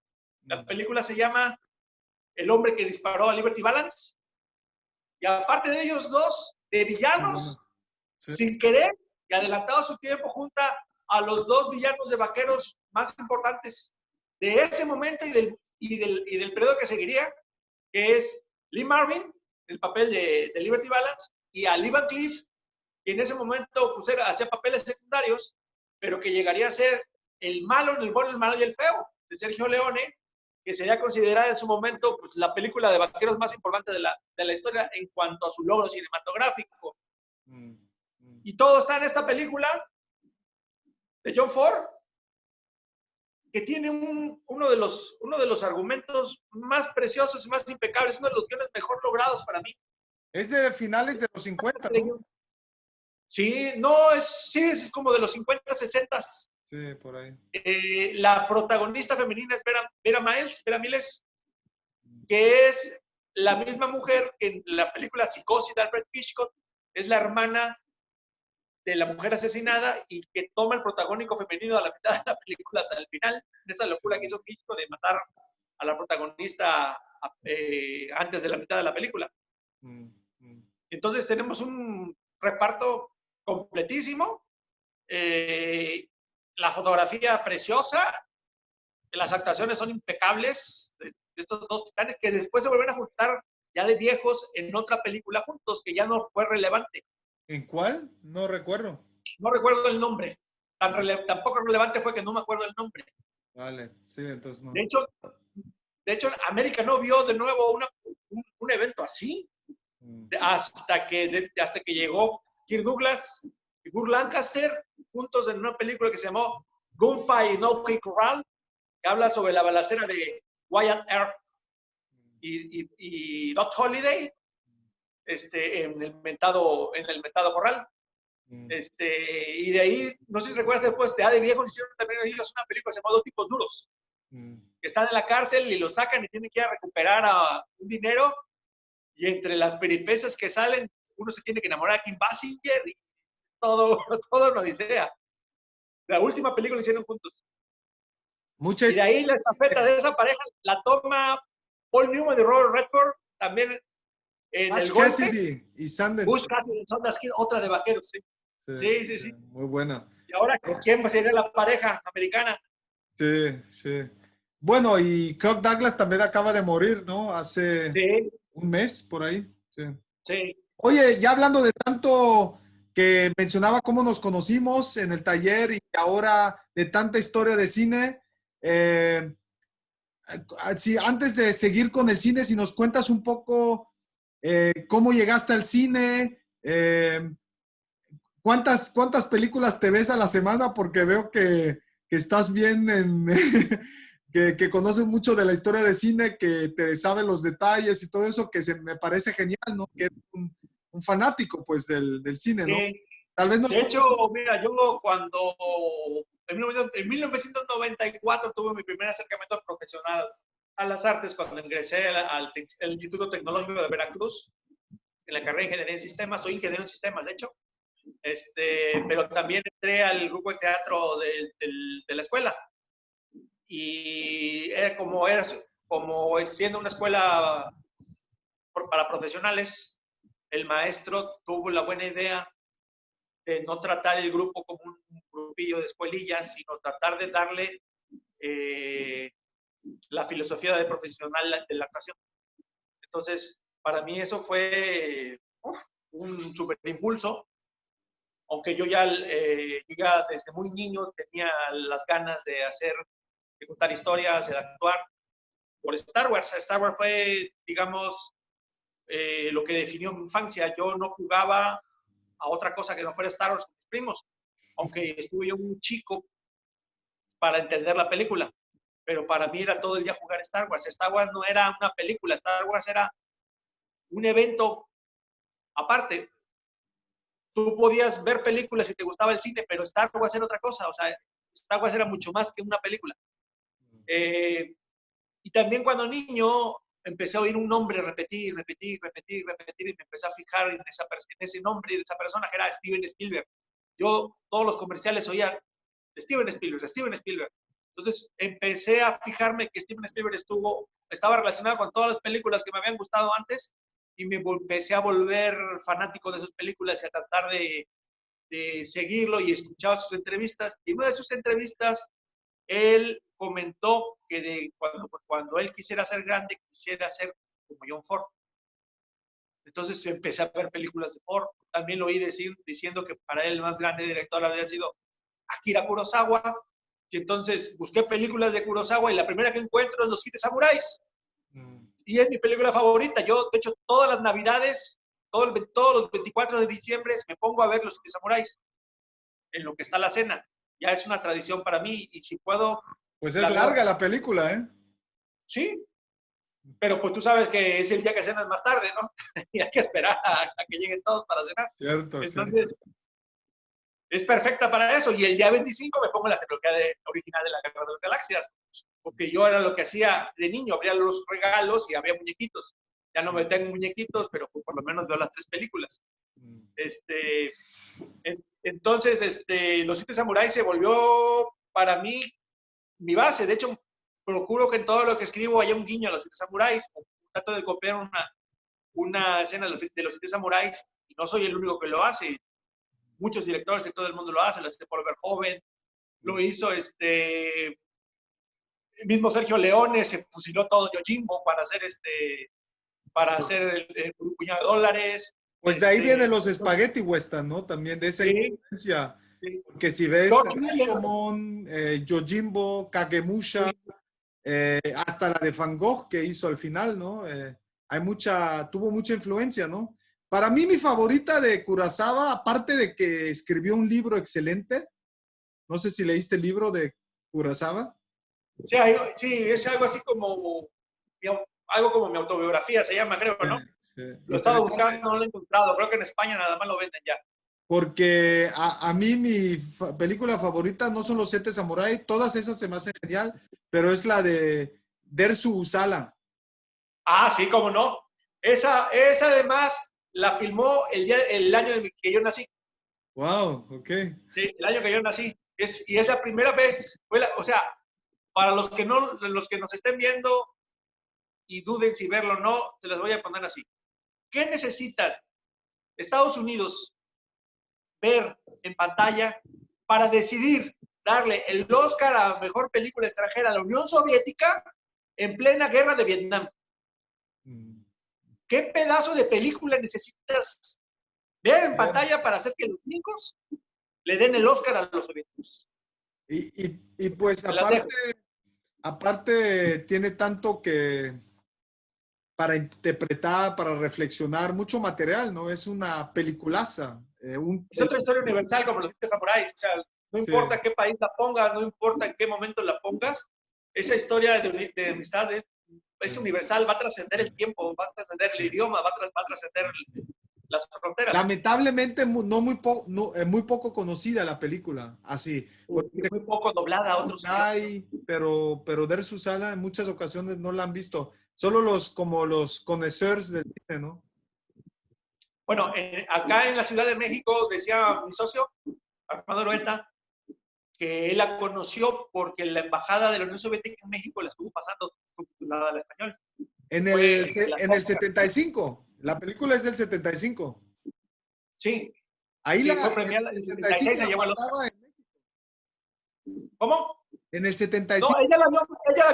La película se llama El hombre que disparó a Liberty Balance. Y aparte de ellos dos, de villanos, sí, sin querer y adelantado su tiempo, junta a los dos villanos de vaqueros más importantes de ese momento y del periodo que seguiría, que es Lee Marvin, el papel de Liberty Balance, y a Lee Van Cleef, que en ese momento pues, hacía papeles secundarios, pero que llegaría a ser el malo, el bueno, el malo y el feo, de Sergio Leone, que sería considerada en su momento pues, la película de vaqueros más importante de la historia en cuanto a su logro cinematográfico. Y todo está en esta película de John Ford, que tiene uno de los argumentos más preciosos y más impecables, uno de los guiones mejor logrados para mí. Es de finales de los 50, ¿no? Sí, es como de los 50, 60. Sí, por ahí. La protagonista femenina es Vera Miles, que es la misma mujer que en la película Psicosis de Alfred Hitchcock es la hermana de la mujer asesinada y que toma el protagónico femenino a la mitad de la película hasta el final, de esa locura que hizo Hitchcock de matar a la protagonista antes de la mitad de la película. Entonces tenemos un reparto completísimo, la fotografía preciosa, las actuaciones son impecables de estos dos titanes que después se vuelven a juntar ya de viejos en otra película juntos, que ya no fue relevante. ¿En cuál? No recuerdo. No recuerdo el nombre. Tan poco relevante fue que no me acuerdo el nombre. Vale, sí, entonces no. De hecho, América no vio de nuevo un evento así hasta que llegó Kirk Douglas y Burt Lancaster juntos en una película que se llamó Gunfight in OK Corral, que habla sobre la balacera de Wyatt Earp y Doc Holliday en el mentado Corral. Y de ahí, no sé si recuerdas, después de Viejos hicieron también ellos una película que se llama Dos tipos duros, que están en la cárcel y lo sacan y tienen que ir a recuperar un dinero, y entre las peripecias que salen, uno se tiene que enamorar de Kim Basinger y todo una odisea. La última película hicieron juntos. Y de ahí la estafeta de esa pareja la toma Paul Newman y Robert Redford, también en Butch el golpe. Cassidy y Sundance. Butch Cassidy y Sundance Kid, otra de vaqueros, sí. Sí. Muy buena. Y ahora, ¿quién va a ser la pareja americana? Sí. Bueno, y Kirk Douglas también acaba de morir, ¿no? Hace un mes, por ahí. Sí. Oye, ya hablando de tanto que mencionaba cómo nos conocimos en el taller y ahora de tanta historia de cine, antes de seguir con el cine, si nos cuentas un poco cómo llegaste al cine, ¿cuántas películas te ves a la semana? Porque veo que estás bien que conoces mucho de la historia de cine, que te sabe los detalles y todo eso, que me parece genial, ¿no? Que eres un fanático, pues, del cine, ¿no? Tal vez de hecho, mira, yo cuando en 1994 tuve mi primer acercamiento profesional a las artes cuando ingresé al Instituto Tecnológico de Veracruz en la carrera de Ingeniería en Sistemas. Soy ingeniero en sistemas, de hecho. Pero también entré al grupo de teatro de la escuela. Y era como siendo una escuela para profesionales, el maestro tuvo la buena idea de no tratar el grupo como un grupillo de escuelillas, sino tratar de darle la filosofía de profesional de la actuación. Entonces, para mí eso fue un súper impulso, aunque yo ya desde muy niño tenía las ganas de contar historias, de actuar. Por Star Wars. Star Wars fue, digamos, lo que definió mi infancia. Yo no jugaba a otra cosa que no fuera Star Wars con mis primos, aunque estuve yo muy chico para entender la película, pero para mí era todo el día jugar Star Wars. Star Wars no era una película, Star Wars era un evento aparte. Tú podías ver películas si te gustaba el cine, pero Star Wars era otra cosa, o sea, Star Wars era mucho más que una película. Y también cuando niño empecé a oír un nombre repetir, y me empecé a fijar en ese nombre de esa persona que era Steven Spielberg. Yo todos los comerciales oía Steven Spielberg. Entonces empecé a fijarme que Steven Spielberg estaba relacionado con todas las películas que me habían gustado antes y me empecé a volver fanático de sus películas y a tratar de seguirlo y escuchar sus entrevistas. Y en una de sus entrevistas él comentó que cuando él quisiera ser grande, quisiera ser como John Ford. Entonces empecé a ver películas de Ford. También lo oí diciendo que para él el más grande director había sido Akira Kurosawa. Y entonces busqué películas de Kurosawa y la primera que encuentro es Los Siete Samuráis. Y es mi película favorita. Yo, de hecho, todas las Navidades, todos los 24 de diciembre, me pongo a ver Los Siete Samuráis en lo que está la cena. Ya es una tradición para mí y si puedo... Pues es larga la película, ¿eh? Sí, pero pues tú sabes que es el día que cenas más tarde, ¿no? Y hay que esperar a que lleguen todos para cenar. Cierto, entonces, es perfecta para eso. Y el día 25 me pongo la trilogía original de la Guerra de las Galaxias, porque yo era lo que hacía de niño, abría los regalos y había muñequitos. Ya no me tengo muñequitos, pero pues, por lo menos veo las 3 películas. Entonces, Los Siete Samuráis se volvió para mí mi base. De hecho, procuro que en todo lo que escribo haya un guiño a Los Siete Samuráis. Trato de copiar una escena de los Siete Samuráis y no soy el único que lo hace. Muchos directores de todo el mundo lo hacen. Lo hace Paul Verhoeven, lo hizo el mismo Sergio Leone, se fusiló todo Yojimbo para hacer un puñado de dólares. Pues de ahí vienen los spaghetti western, ¿no? También de esa Sí, influencia. sí. Porque si ves George Miller, Rashomon, Yojimbo, Kagemusha, sí. hasta la de Van Gogh que hizo al final, ¿no? Tuvo mucha influencia, ¿no? Para mí mi favorita de Kurosawa, aparte de que escribió un libro excelente, no sé si leíste el libro de Kurosawa. Sí, es algo así como algo como mi autobiografía, se llama, creo, ¿no? Sí. Lo estaba buscando, no lo he encontrado. Creo que en España nada más lo venden ya. Porque a mí mi película favorita no son los Siete Samurai, todas esas se me hacen genial, pero es la de Dersu Usala. Ah, sí, cómo no. Esa además la filmó el año que yo nací. Wow, ok. Sí, el año que yo nací. Y es la primera vez. O sea, para los que nos estén viendo y duden si verlo o no, se las voy a poner así. ¿Qué necesitan Estados Unidos ver en pantalla para decidir darle el Oscar a mejor película extranjera a la Unión Soviética en plena guerra de Vietnam? ¿Qué pedazo de película necesitas ver en pantalla para hacer que los gringos le den el Oscar a los soviéticos? Y pues aparte tiene tanto que para interpretar, para reflexionar, mucho material, ¿no? Es una peliculaza. Es otra historia universal como los Siete Samuráis. O sea, no importa qué país la pongas, no importa en qué momento la pongas, esa historia de amistad es universal, va a trascender el tiempo, va a trascender el idioma, va a trascender las fronteras. Lamentablemente muy poco conocida la película, así. Muy poco doblada a otros idiomas. Pero Der Susana en muchas ocasiones no la han visto. Solo como los connoisseurs del cine, ¿no? Bueno, acá en la Ciudad de México, decía mi socio, Armando Roeta, que él la conoció porque la Embajada de la Unión Soviética en México la estuvo pasando subtitulada al español. En el 75. La película es del 75. Sí. Ahí sí, fue en premiada el en el 75 76, se llevó el Oscar. pasaba ¿Cómo? en el No, 75. ella la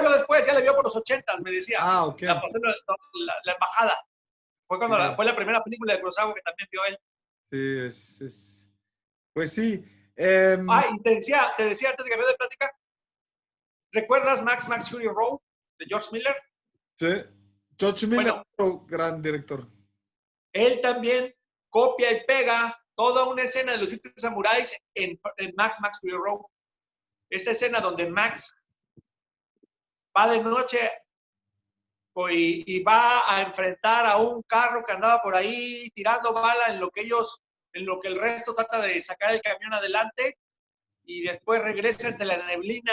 vio después, ya la vio por los 80, me decía. Ah, ok. La pasó la Embajada. Fue cuando Sí, fue la primera película de Kurosawa que también vio él. sí, pues sí. Y te decía antes de que me de plática, ¿recuerdas Max Fury Road de George Miller? Sí. George Miller, Bueno, otro gran director. él también copia y pega toda una escena de los Siete Samuráis en Max Fury Road. Esta escena donde Max va de noche y va a enfrentar a un carro que andaba por ahí tirando bala en lo que el resto trata de sacar el camión adelante, y después regresa de la neblina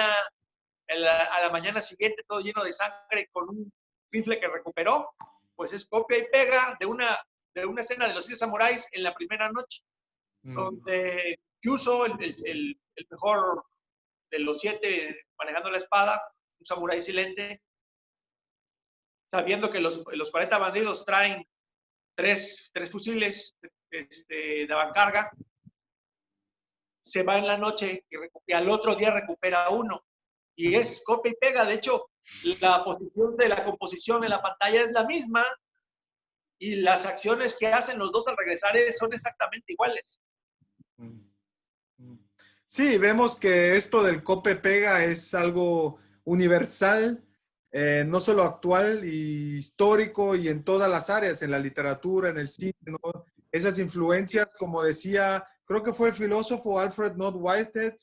a la mañana siguiente todo lleno de sangre con un rifle que recuperó. Pues es copia y pega de una escena de los Siete Samuráis en la primera noche, donde Kyuso, el mejor de los 7 manejando la espada, un samurái silente, sabiendo que los 40 bandidos traen tres fusiles de avancarga, se va en la noche y al otro día recupera uno. Y es copia y pega. De hecho, la posición de la composición en la pantalla es la misma y las acciones que hacen los dos al regresar son exactamente iguales. Sí, vemos que esto del copia-pega es algo universal, no solo actual y histórico y en todas las áreas, en la literatura, en el cine, ¿no? Esas influencias, como decía, creo que fue el filósofo Alfred North Whitehead,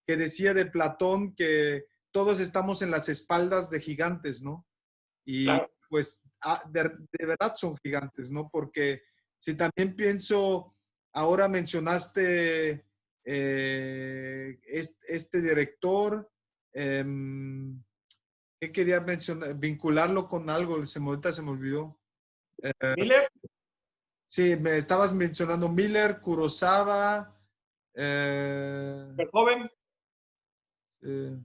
que decía de Platón que todos estamos en las espaldas de gigantes, ¿no? Y Claro. pues de verdad son gigantes, ¿no? Porque si también pienso, ahora mencionaste este director, ¿qué quería mencionar? Vincularlo con algo, ahorita se me olvidó. Eh, Miller, sí, me estabas mencionando Miller, Kurosawa. el joven. Eh,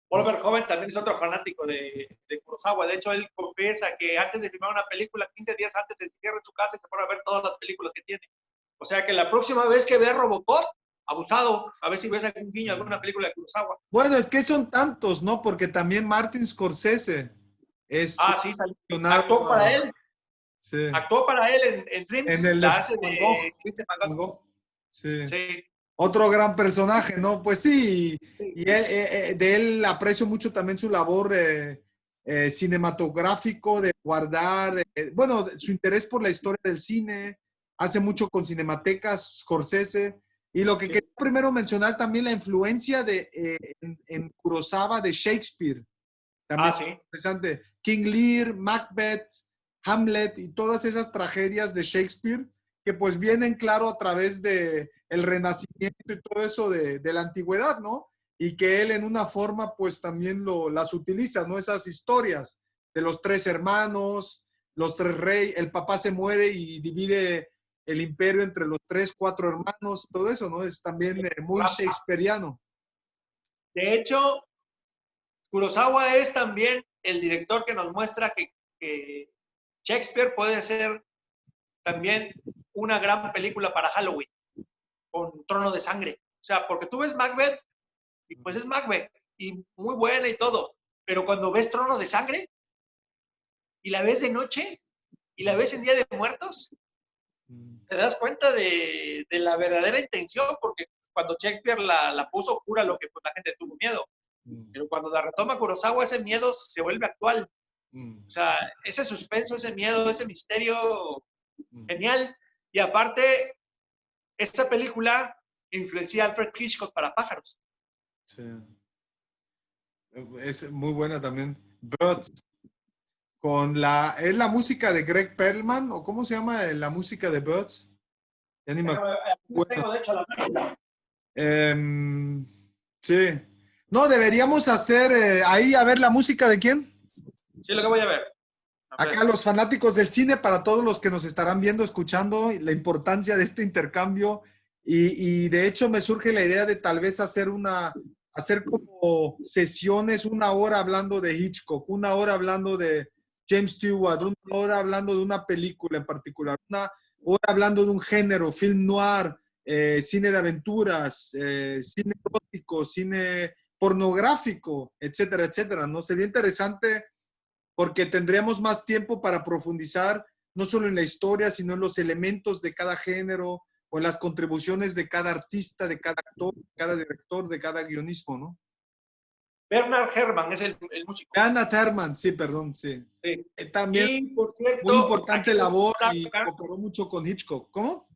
Oliver Cohen también es otro fanático de Kurosawa. De hecho, él confiesa que antes de filmar una película, 15 días antes se encierra en su casa y se pone a ver todas las películas que tiene. O sea que la próxima vez que vea Robocop, abusado, a ver si ves algún guiño, alguna película de Kurosawa. bueno, es que son tantos, ¿no? Porque también Martin Scorsese es Ah, sí, salió. aficionado a... Sí. Actuó para él en En Dreams, el de la hace Van de Gogh. Vincent Van Van Gogh. Gogh. Sí. Sí, Otro gran personaje, ¿no? Pues sí, sí, y de él aprecio mucho también su labor cinematográfico, de guardar, bueno, su interés por la historia del cine, hace mucho con Cinematecas, Scorsese, y lo que sí. quería primero mencionar también la influencia en Kurosawa de Shakespeare, Ah, también sí. interesante, King Lear, Macbeth, Hamlet y todas esas tragedias de Shakespeare que pues vienen claro a través de el Renacimiento y todo eso de la antigüedad, ¿no? Y que él en una forma pues también las utiliza, ¿no? Esas historias de los tres hermanos, los tres reyes, el papá se muere y divide el imperio entre los tres, cuatro hermanos, todo eso, ¿no? Es también muy shakespeariano. De hecho, Kurosawa es también el director que nos muestra que Shakespeare puede ser también una gran película para Halloween, con Trono de Sangre. O sea, porque tú ves Macbeth y pues es Macbeth y muy buena y todo, pero cuando ves Trono de Sangre y la ves de noche y la ves en Día de Muertos, te das cuenta de la verdadera intención, porque cuando Shakespeare la puso cura lo que pues, la gente tuvo miedo, pero cuando la retoma Kurosawa ese miedo se vuelve actual. O sea, ese suspenso, ese miedo, ese misterio, genial. Y aparte, esta película influencia a Alfred Hitchcock para pájaros. Sí. Es muy buena también. Birds, ¿es la música de Greg Perlman o cómo se llama la música de Birds? Ya ni me acuerdo. Tengo de hecho la película. Em, sí. No, deberíamos hacer ahí, a ver, la música de quién. Sí, lo que voy a ver. A Acá ver. los fanáticos del cine, para todos los que nos estarán viendo, escuchando, la importancia de este intercambio. Y de hecho me surge la idea de tal vez hacer como sesiones, una hora hablando de Hitchcock, una hora hablando de James Stewart, una hora hablando de una película en particular, una hora hablando de un género, film noir, cine de aventuras, cine erótico, cine pornográfico, etcétera, etcétera. ¿No? Sería interesante porque tendríamos más tiempo para profundizar no solo en la historia, sino en los elementos de cada género o en las contribuciones de cada artista, de cada actor, de cada director, de cada guionismo, ¿no? Bernard Herrmann es el músico. Anna Thurman, sí, perdón, sí. Sí. También Y por muy cierto, importante aquí lo que labor y destaca, cooperó mucho con Hitchcock. ¿Cómo?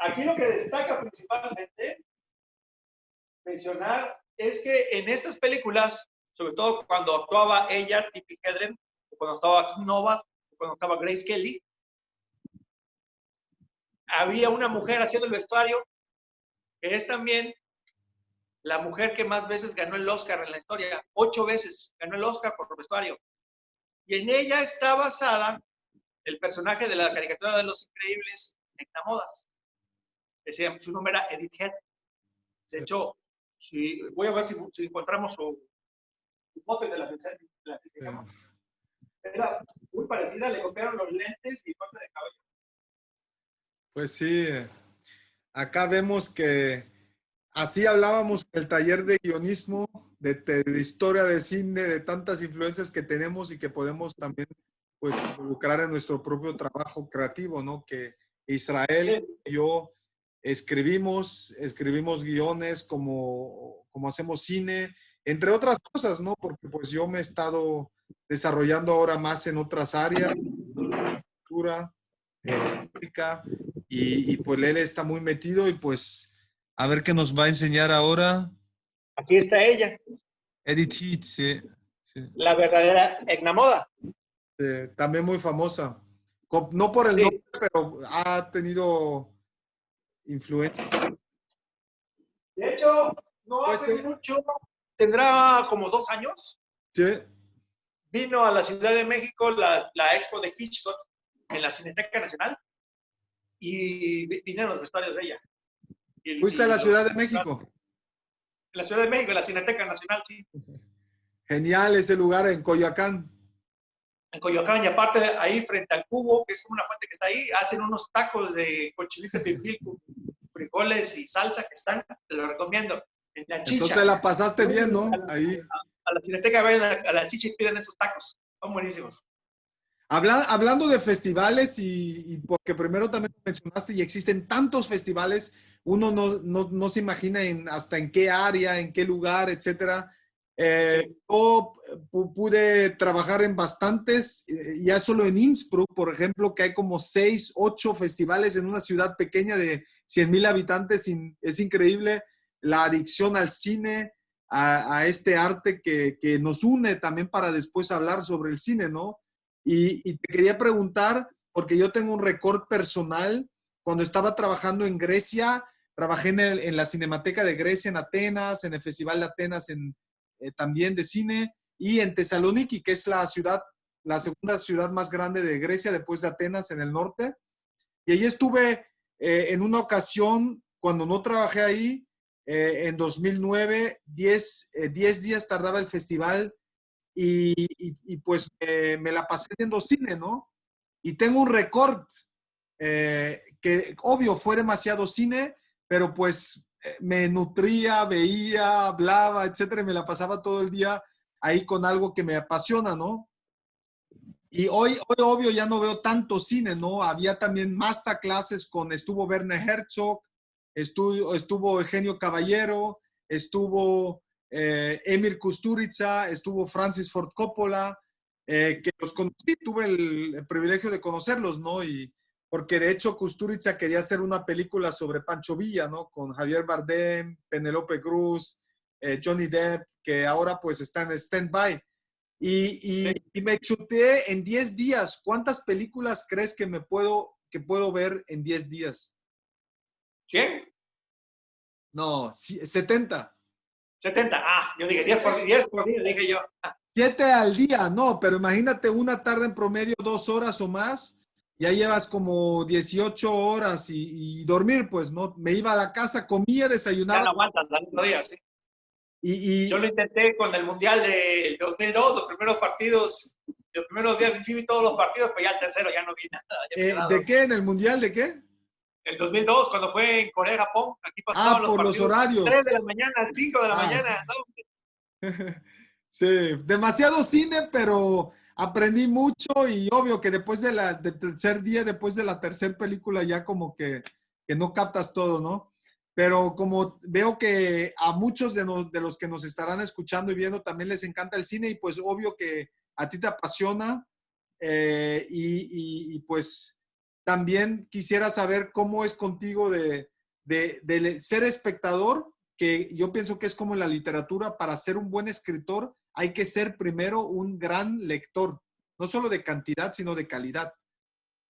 aquí lo que destaca principalmente mencionar es que en estas películas, sobre todo cuando actuaba ella, Tippi Hedren, o cuando actuaba Kim Nova, o cuando actuaba Grace Kelly, había una mujer haciendo el vestuario que es también la mujer que más veces ganó el Oscar en la historia. 8 veces ganó el Oscar por vestuario. Y en ella está basada el personaje de la caricatura de Los Increíbles, Edna Modas. Su nombre era Edith Head. De Sí. hecho, voy a ver si encontramos su foto de la que Sí. era muy parecida, le copiaron los lentes y corte de cabello. Pues sí, acá vemos que así hablábamos del taller de guionismo, de historia de cine, de tantas influencias que tenemos y que podemos también pues involucrar en nuestro propio trabajo creativo, ¿no? Que Israel Sí, y yo escribimos guiones como hacemos cine, entre otras cosas, ¿no? Porque pues yo me he estado desarrollando ahora más en otras áreas, cultura, música, y pues él está muy metido y pues a ver qué nos va a enseñar ahora. aquí está ella, Edith Heath, sí, sí. la verdadera Edna Moda. También muy famosa. No por el nombre, Sí, pero ha tenido influencia. de hecho, no Pues hace mucho, tendrá como 2 años, sí, vino a la Ciudad de México la expo de Hitchcock en la Cineteca Nacional y vinieron los vestuarios de ella. ¿Fuiste a la Ciudad de México? En la Ciudad de México, en la Cineteca Nacional, sí. Genial ese lugar en Coyoacán. En Coyoacán, y aparte ahí frente al Cubo, que es como una fuente que está ahí, hacen unos tacos de cochinita pibil con frijoles y salsa que están, te lo recomiendo, en la Entonces Chicha. la pasaste bien, ¿no? Ahí. A la Cineteca vayan a la Chicha y piden esos tacos, son buenísimos. Hablando de festivales y porque primero también mencionaste y existen tantos festivales, uno no se imagina hasta en qué área, en qué lugar, etcétera. Sí. Yo pude trabajar en bastantes, ya solo en Innsbruck, por ejemplo, que hay como 6, 8 festivales en una ciudad pequeña de 100,000 habitantes. Es increíble la adicción al cine, a este arte que nos une también para después hablar sobre el cine, ¿no? Y te quería preguntar, porque yo tengo un récord personal, cuando estaba trabajando en Grecia, trabajé en la Cinemateca de Grecia en Atenas, en el Festival de Atenas también de cine, y en Tesaloniki, que es la segunda ciudad más grande de Grecia después de Atenas en el norte. Y ahí estuve en una ocasión, cuando no trabajé ahí, en 2009, 10 días tardaba el festival y pues me la pasé viendo cine, ¿no? Y tengo un récord que obvio fue demasiado cine, pero pues me nutría, veía, hablaba, etcétera, y me la pasaba todo el día ahí con algo que me apasiona, ¿no? Y hoy obvio ya no veo tanto cine, ¿no? Había también masterclasses estuvo Werner Herzog, estuvo Eugenio Caballero, estuvo Emir Kusturica, estuvo Francis Ford Coppola, que los conocí, tuve el privilegio de conocerlos, ¿no? Y porque de hecho Kusturica quería hacer una película sobre Pancho Villa, ¿no? Con Javier Bardem, Penélope Cruz, Johnny Depp, que ahora pues está en stand-by. Y me chuté en 10 días. ¿Cuántas películas crees que puedo ver en 10 días? ¿100? No, 70. 70. Ah, yo dije 10 por día, dije yo. 7 al día, no, pero imagínate una tarde en promedio 2 horas o más, ya llevas como 18 horas y dormir, pues, ¿no? Me iba a la casa, comía, Ya desayunaba no aguantas al otro día, sí. Yo y, lo intenté con el Mundial del 2002, los primeros días vi todos los partidos, pero ya el tercero ya no vi nada, ya me quedaba ¿de dormido. qué? ¿En el Mundial de qué? El 2002, cuando fue en Corea, Japón, aquí Ah, pasaban los por los partidos 3 horarios. de la mañana, 5 de la Ah, mañana, ¿no? sí, demasiado cine, pero aprendí mucho y obvio que después del tercer día, después de la tercera película, ya como que no captas todo, ¿no? Pero como veo que a muchos de los que nos estarán escuchando y viendo también les encanta el cine y pues obvio que a ti te apasiona pues también quisiera saber cómo es contigo de ser espectador, que yo pienso que es como en la literatura, para ser un buen escritor hay que ser primero un gran lector, no solo de cantidad, sino de calidad,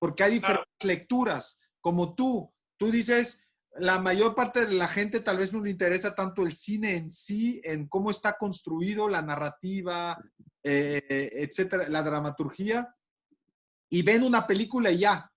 porque hay Claro, diferentes lecturas, como tú dices, la mayor parte de la gente tal vez no le interesa tanto el cine en sí, en cómo está construido, la narrativa, etcétera, la dramaturgia, y ven una película y ya.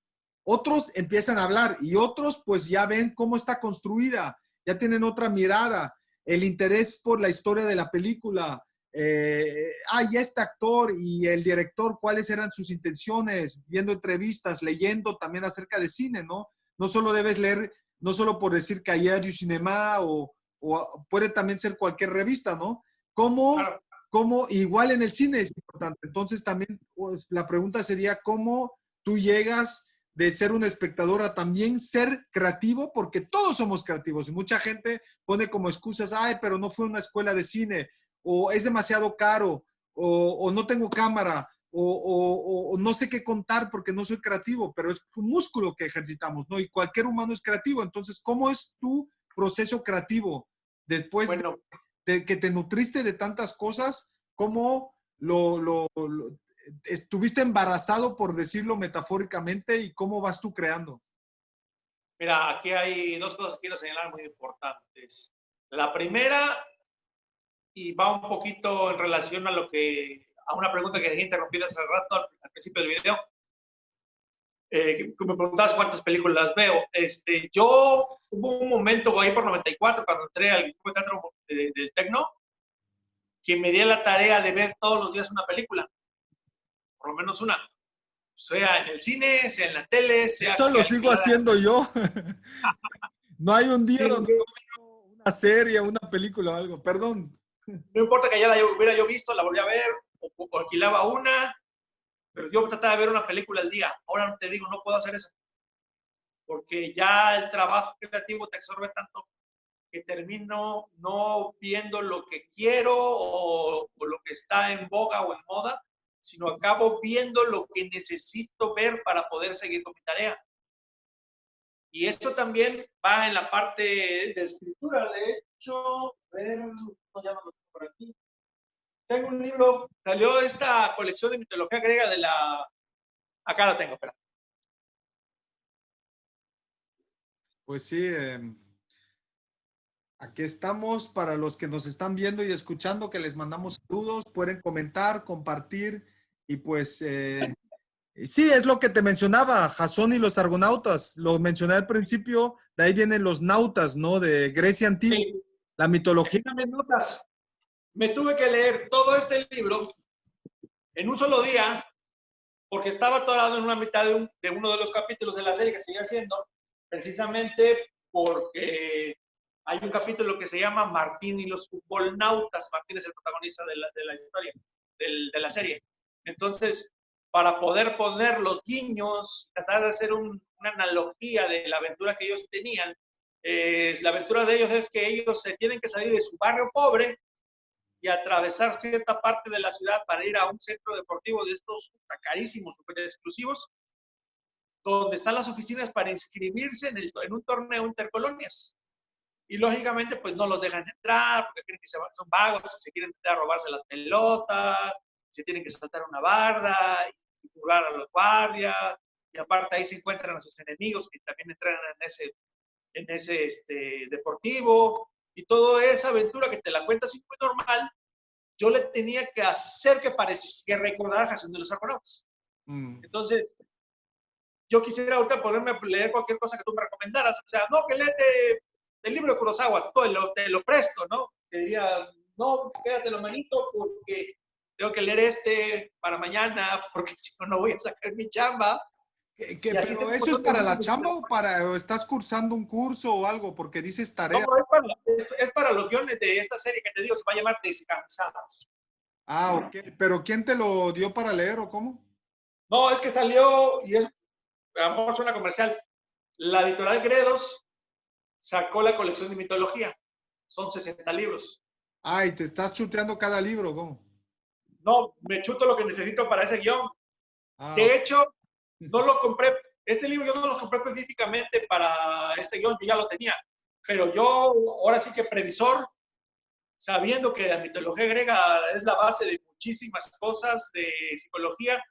Otros empiezan a hablar y otros pues ya ven cómo está construida, ya tienen otra mirada, el interés por la historia de la película. Y este actor y el director, cuáles eran sus intenciones, viendo entrevistas, leyendo también acerca de cine, ¿no? No solo debes leer, no solo por decir Cahiers du Cinéma o puede también ser cualquier revista, ¿no? ¿Cómo claro. Como igual en el cine es importante. Entonces también pues, la pregunta sería cómo tú llegas de ser un espectador a también ser creativo, porque todos somos creativos y mucha gente pone como excusas, ay, pero no fue una escuela de cine, o es demasiado caro, o no tengo cámara, o no sé qué contar porque no soy creativo, pero es un músculo que ejercitamos, ¿no? Y cualquier humano es creativo. Entonces, ¿cómo es tu proceso creativo después Bueno, que te nutriste de tantas cosas? ¿Cómo estuviste embarazado, por decirlo metafóricamente, y cómo vas tú creando? mira, aquí hay dos cosas que quiero señalar muy importantes. La primera, y va un poquito en relación a lo que a una pregunta que dejé interrumpida hace rato al principio del video, que me preguntabas cuántas películas veo. Yo hubo un momento ahí por 94, cuando entré al grupo de teatro del Tecno, que me di la tarea de ver todos los días una película, por lo menos una, sea en el cine, sea en la tele, sea Eso lo sigo alquilada. haciendo yo. No hay un día Sí, donde no veo una serie, una película o algo. Perdón. no importa que ya la hubiera yo visto, la volví a ver, o alquilaba una, pero yo trataba de ver una película al día. Ahora no te digo, no puedo hacer eso, porque ya el trabajo creativo te absorbe tanto que termino no viendo lo que quiero o lo que está en boga o en moda, sino acabo viendo lo que necesito ver para poder seguir con mi tarea. Y esto también va en la parte de escritura. De hecho, ya no lo tengo por aquí. Tengo un libro, salió esta colección de mitología griega de la... Acá la tengo, espera. Pues sí, aquí estamos para los que nos están viendo y escuchando, que les mandamos saludos, pueden comentar, compartir y pues sí, es lo que te mencionaba, Jasón y los argonautas, lo mencioné al principio, de ahí vienen los nautas, ¿no? De Grecia antigua, Sí, la aquí mitología. están mis notas. Me tuve que leer todo este libro en un solo día porque estaba atorado en una mitad de uno de los capítulos de la serie que sigue haciendo, precisamente porque hay un capítulo que se llama Martín y los futbolnautas. Martín es el protagonista de la historia, de la serie. Entonces, para poder poner los guiños, tratar de hacer una analogía de la aventura que ellos tenían, la aventura de ellos es que ellos se tienen que salir de su barrio pobre y atravesar cierta parte de la ciudad para ir a un centro deportivo de estos carísimos, súper exclusivos, donde están las oficinas para inscribirse en un torneo intercolonias. Y lógicamente, pues no los dejan entrar porque creen que son vagos, se quieren meter a robarse las pelotas, se tienen que saltar una barra y jugar a los guardias. Y aparte ahí se encuentran a sus enemigos que también entrenan en ese deportivo. Y toda esa aventura que te la cuentas así muy normal, yo le tenía que hacer que recordara a Jasón de los Argonautas. Entonces, yo quisiera ahorita ponerme a leer cualquier cosa que tú me recomendaras. O sea, no, que léete el libro de Kurosawa, te lo presto, ¿no? Te diría, no, quédatelo manito porque tengo que leer para mañana, porque si no, no voy a sacar mi chamba. Y así Pero tengo un eso es montón de para la libros. chamba o estás cursando un curso o algo, porque dices No, tarea. es para los guiones de esta serie que te digo, se va a llamar Descansados. Ah, ok. Pero ¿quién te lo dio para leer o cómo? No, es que salió, y es, a lo mejor suena comercial, la editorial Gredos sacó la colección de mitología. Son 60 libros. Ay, te estás chuteando cada libro, ¿cómo? No, me chuto lo que necesito para ese guión. Ah, ok. De hecho, no lo compré, este libro yo no lo compré específicamente para este guión, yo ya lo tenía. Pero yo, ahora sí que previsor, sabiendo que la mitología griega es la base de muchísimas cosas de psicología,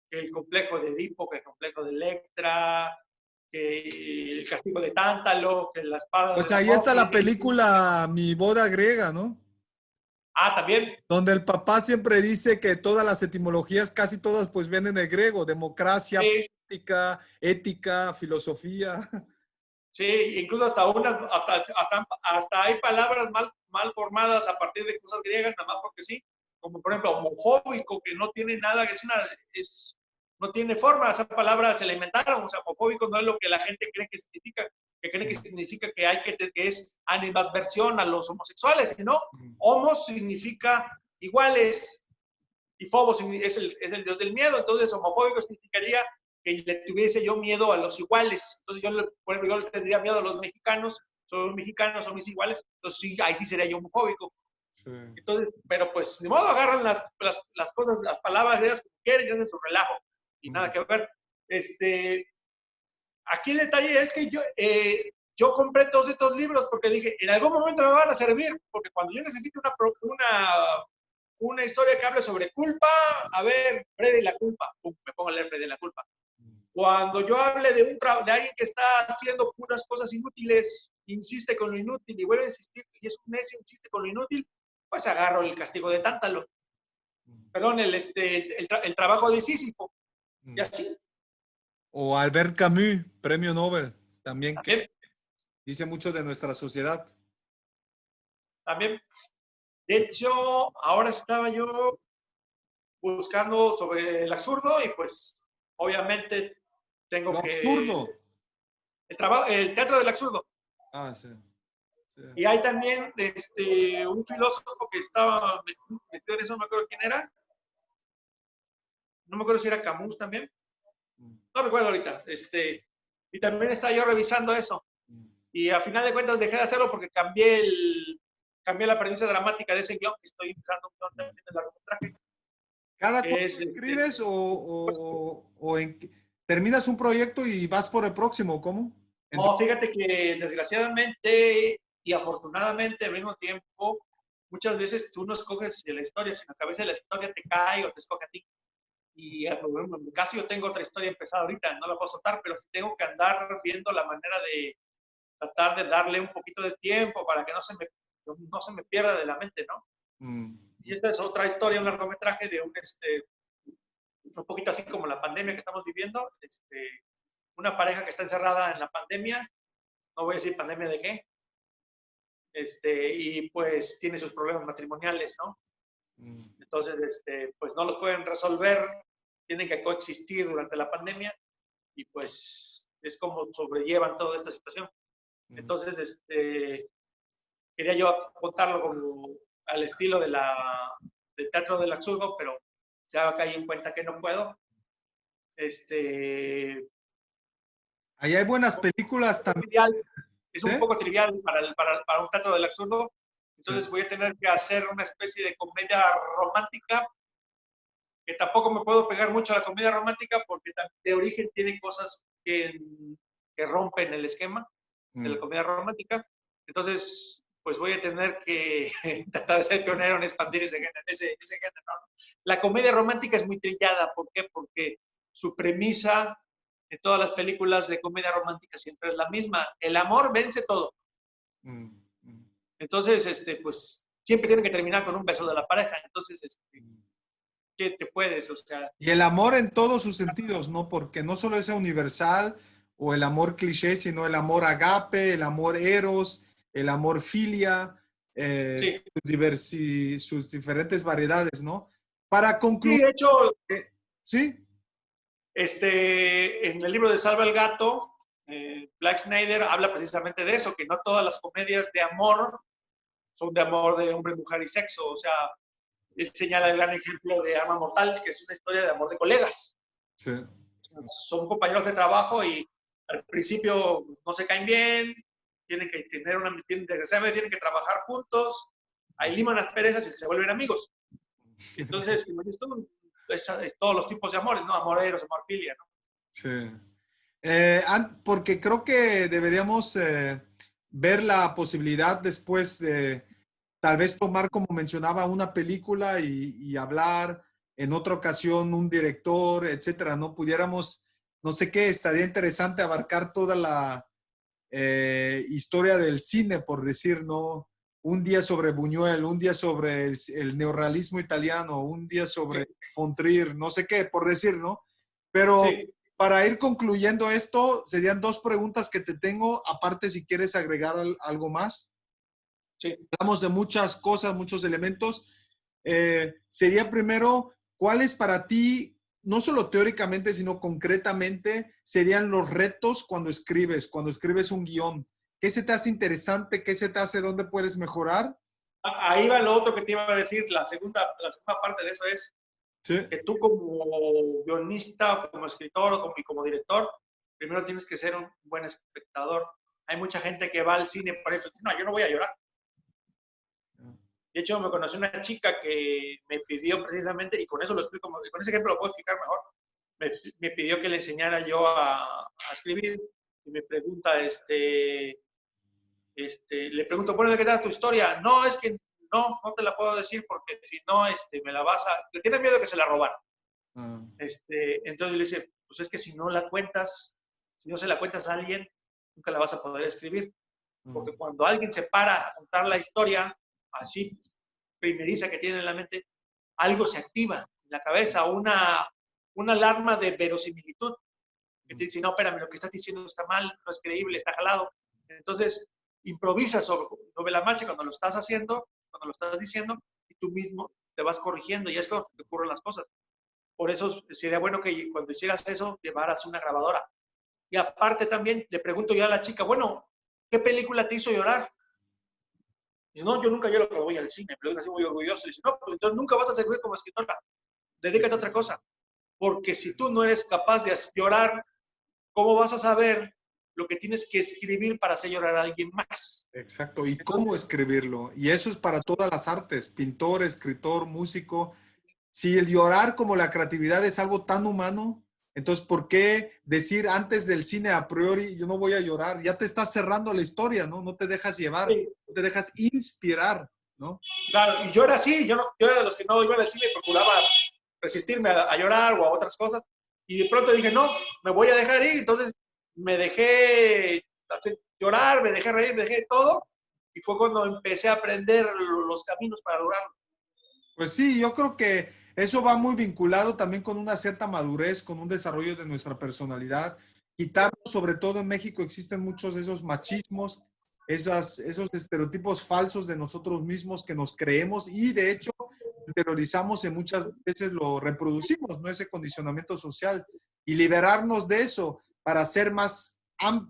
que el complejo de Edipo, que el complejo de Electra, que el castigo de Tántalo, que la espada de Pues ahí está la Damocles. película Mi boda griega, ¿no? Ah, también. Donde el papá siempre dice que todas las etimologías, casi todas, pues vienen de griego, democracia, Sí, política, ética, filosofía. sí, incluso hasta hay palabras mal formadas a partir de cosas griegas, nada más porque sí, como por ejemplo homofóbico, que no tiene nada, no tiene forma, esa palabra se la inventaron, o sea, homofóbico no es lo que la gente cree que significa, que cree que significa que es animadversión a los homosexuales, sino homo significa iguales y phobos es el dios del miedo, entonces homofóbico significaría que le tuviese yo miedo a los iguales. Entonces por ejemplo, yo le tendría miedo a los mexicanos, son mexicanos, son mis iguales, entonces sí, ahí sí sería yo homofóbico. Sí. Entonces, pero pues de modo agarran las cosas, las palabras de ellas como quieren y hacen su relajo y nada que ver. Aquí el detalle es que yo compré todos estos libros porque dije, en algún momento me van a servir, porque cuando yo necesito una historia que hable sobre culpa, a ver, Freddy la culpa, me pongo a leer Freddy la culpa. Cuando yo hable de alguien que está haciendo puras cosas inútiles, insiste con lo inútil y vuelve a insistir, y es un necio, insiste con lo inútil, pues agarro el castigo de Tántalo. perdón, el trabajo de Sísifo, y así. O Albert Camus, premio Nobel, también que También, dice mucho de nuestra sociedad. también. De hecho, ahora estaba yo buscando sobre el absurdo y pues obviamente tengo Lo que... absurdo. El teatro del absurdo. Ah, sí. Sí. Y hay también un filósofo que estaba metido en eso, no me acuerdo quién era. No me acuerdo si era Camus también. No recuerdo ahorita. Y también estaba yo revisando eso. Y a final de cuentas dejé de hacerlo porque cambié la premisa dramática de ese guión que estoy usando también en el largometraje. ¿Cada cuánto Es, escribes terminas un proyecto y vas por el próximo? ¿Cómo? no, fíjate que desgraciadamente y afortunadamente al mismo tiempo, muchas veces tú no escoges la historia, sino que a veces la historia te cae o te escoge a ti. Y en mi caso yo tengo otra historia empezada ahorita, no la puedo soltar, pero sí tengo que andar viendo la manera de tratar de darle un poquito de tiempo para que no se me pierda de la mente, ¿no? Y esta es otra historia, un largometraje de un poquito así como la pandemia que estamos viviendo, una pareja que está encerrada en la pandemia, no voy a decir pandemia de qué, y pues tiene sus problemas matrimoniales, ¿no? Entonces, pues no los pueden resolver, tienen que coexistir durante la pandemia y pues es como sobrellevan toda esta situación. Entonces, quería yo contarlo como al estilo del teatro del absurdo, pero ya caí en cuenta que no puedo. Ahí hay buenas películas también. Trivial, es ¿Sí? un poco trivial para un teatro del absurdo. Entonces Sí. voy a tener que hacer una especie de comedia romántica, que tampoco me puedo pegar mucho a la comedia romántica porque de origen tiene cosas que rompen el esquema de la comedia romántica. Entonces, pues voy a tener que tratar de ser pionero en expandir ese género, ¿no? La comedia romántica es muy trillada. ¿Por qué? Porque su premisa en todas las películas de comedia romántica siempre es la misma. El amor vence todo. Entonces, pues siempre tiene que terminar con un beso de la pareja. Entonces, ¿qué te puedes? O sea, Y el amor en todos sus sentidos, ¿no? Porque no solo es universal o el amor cliché, sino el amor agape, el amor eros, el amor filia, sí. sus diferentes variedades, ¿no? Para Sí, concluir, de hecho, ¿sí? en el libro de Salva el Gato, Black Snyder habla precisamente de eso, que no todas las comedias de amor son de amor de hombre, mujer y sexo. O sea, él señala el gran ejemplo de Arma Mortal, que es una historia de amor de colegas. Sí. Son compañeros de trabajo y al principio no se caen bien, tienen que tienen que trabajar juntos, ahí liman las perezas y se vuelven amigos. Entonces, como dices tú, es todos los tipos de amores, ¿no? Amor eros, amor filia, ¿no? Sí. Porque creo que deberíamos ver la posibilidad después de tal vez tomar, como mencionaba, una película y hablar en otra ocasión un director, etcétera, ¿no? Pudiéramos, no sé qué, estaría interesante abarcar toda la historia del cine, por decir, ¿no? Un día sobre Buñuel, un día sobre el neorrealismo italiano, un día sobre von Trier, no sé qué, por decir, ¿no? Pero Sí. para ir concluyendo esto, serían dos preguntas que te tengo, aparte si quieres agregar algo más. Sí. Hablamos de muchas cosas, muchos elementos. Sería primero, ¿cuáles para ti, no solo teóricamente, sino concretamente, serían los retos cuando escribes un guión? ¿Qué se te hace interesante? ¿Qué se te hace? ¿Dónde puedes mejorar? Ahí va lo otro que te iba a decir. La segunda parte de eso es Sí. que tú como guionista, como escritor y como director, primero tienes que ser un buen espectador. Hay mucha gente que va al cine por eso. No, yo no voy a llorar. De hecho, me conocí una chica que me pidió precisamente, y con eso lo explico, con ese ejemplo lo puedo explicar mejor, me pidió que le enseñara yo a escribir y me pregunta, le pregunto, bueno, ¿de qué trata tu historia? No, es que no te la puedo decir porque si no, me la vas a... Le tiene miedo de que se la robaran. Entonces le dice, pues es que si no la cuentas, si no se la cuentas a alguien, nunca la vas a poder escribir. Porque cuando alguien se para a contar la historia, así, primeriza que tiene en la mente, algo se activa en la cabeza, una alarma de verosimilitud que te dice, no, espérame, lo que estás diciendo está mal, no es creíble, está jalado. Entonces, improvisa sobre la marcha cuando lo estás haciendo, cuando lo estás diciendo, y tú mismo te vas corrigiendo y es cuando te ocurren las cosas. Por eso sería bueno que cuando hicieras eso, llevaras una grabadora. Y aparte también le pregunto yo a la chica, bueno, ¿qué película te hizo llorar? Dice, no, yo nunca lloro cuando voy al cine, pero es así muy orgulloso. Dice, no, pues entonces nunca vas a servir como escritora, dedícate a otra cosa. Porque si tú no eres capaz de llorar, ¿cómo vas a saber lo que tienes que escribir para hacer llorar a alguien más? Exacto, y Entonces, cómo escribirlo. Y eso es para todas las artes, pintor, escritor, músico. Si el llorar como la creatividad es algo tan humano, entonces, ¿por qué decir antes del cine a priori, yo no voy a llorar? Ya te estás cerrando la historia, ¿no? No te dejas llevar, sí, no te dejas inspirar, ¿no? claro, y yo era así, yo era de los que no iban al cine y procuraba resistirme a llorar o a otras cosas. Y de pronto dije, no, me voy a dejar ir. Entonces me dejé llorar, me dejé reír, me dejé todo. Y fue cuando empecé a aprender los caminos para lograrlo. Pues sí, yo creo que eso va muy vinculado también con una cierta madurez, con un desarrollo de nuestra personalidad. Quitarnos, sobre todo en México, existen muchos de esos machismos, esos estereotipos falsos de nosotros mismos que nos creemos y de hecho interiorizamos y muchas veces lo reproducimos, ¿no? Ese condicionamiento social y liberarnos de eso para ser más,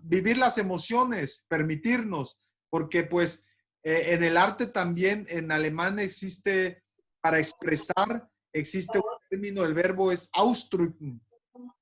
vivir las emociones, permitirnos, porque pues en el arte también, en alemán existe para expresar, existe un término, el verbo es ausdrücken,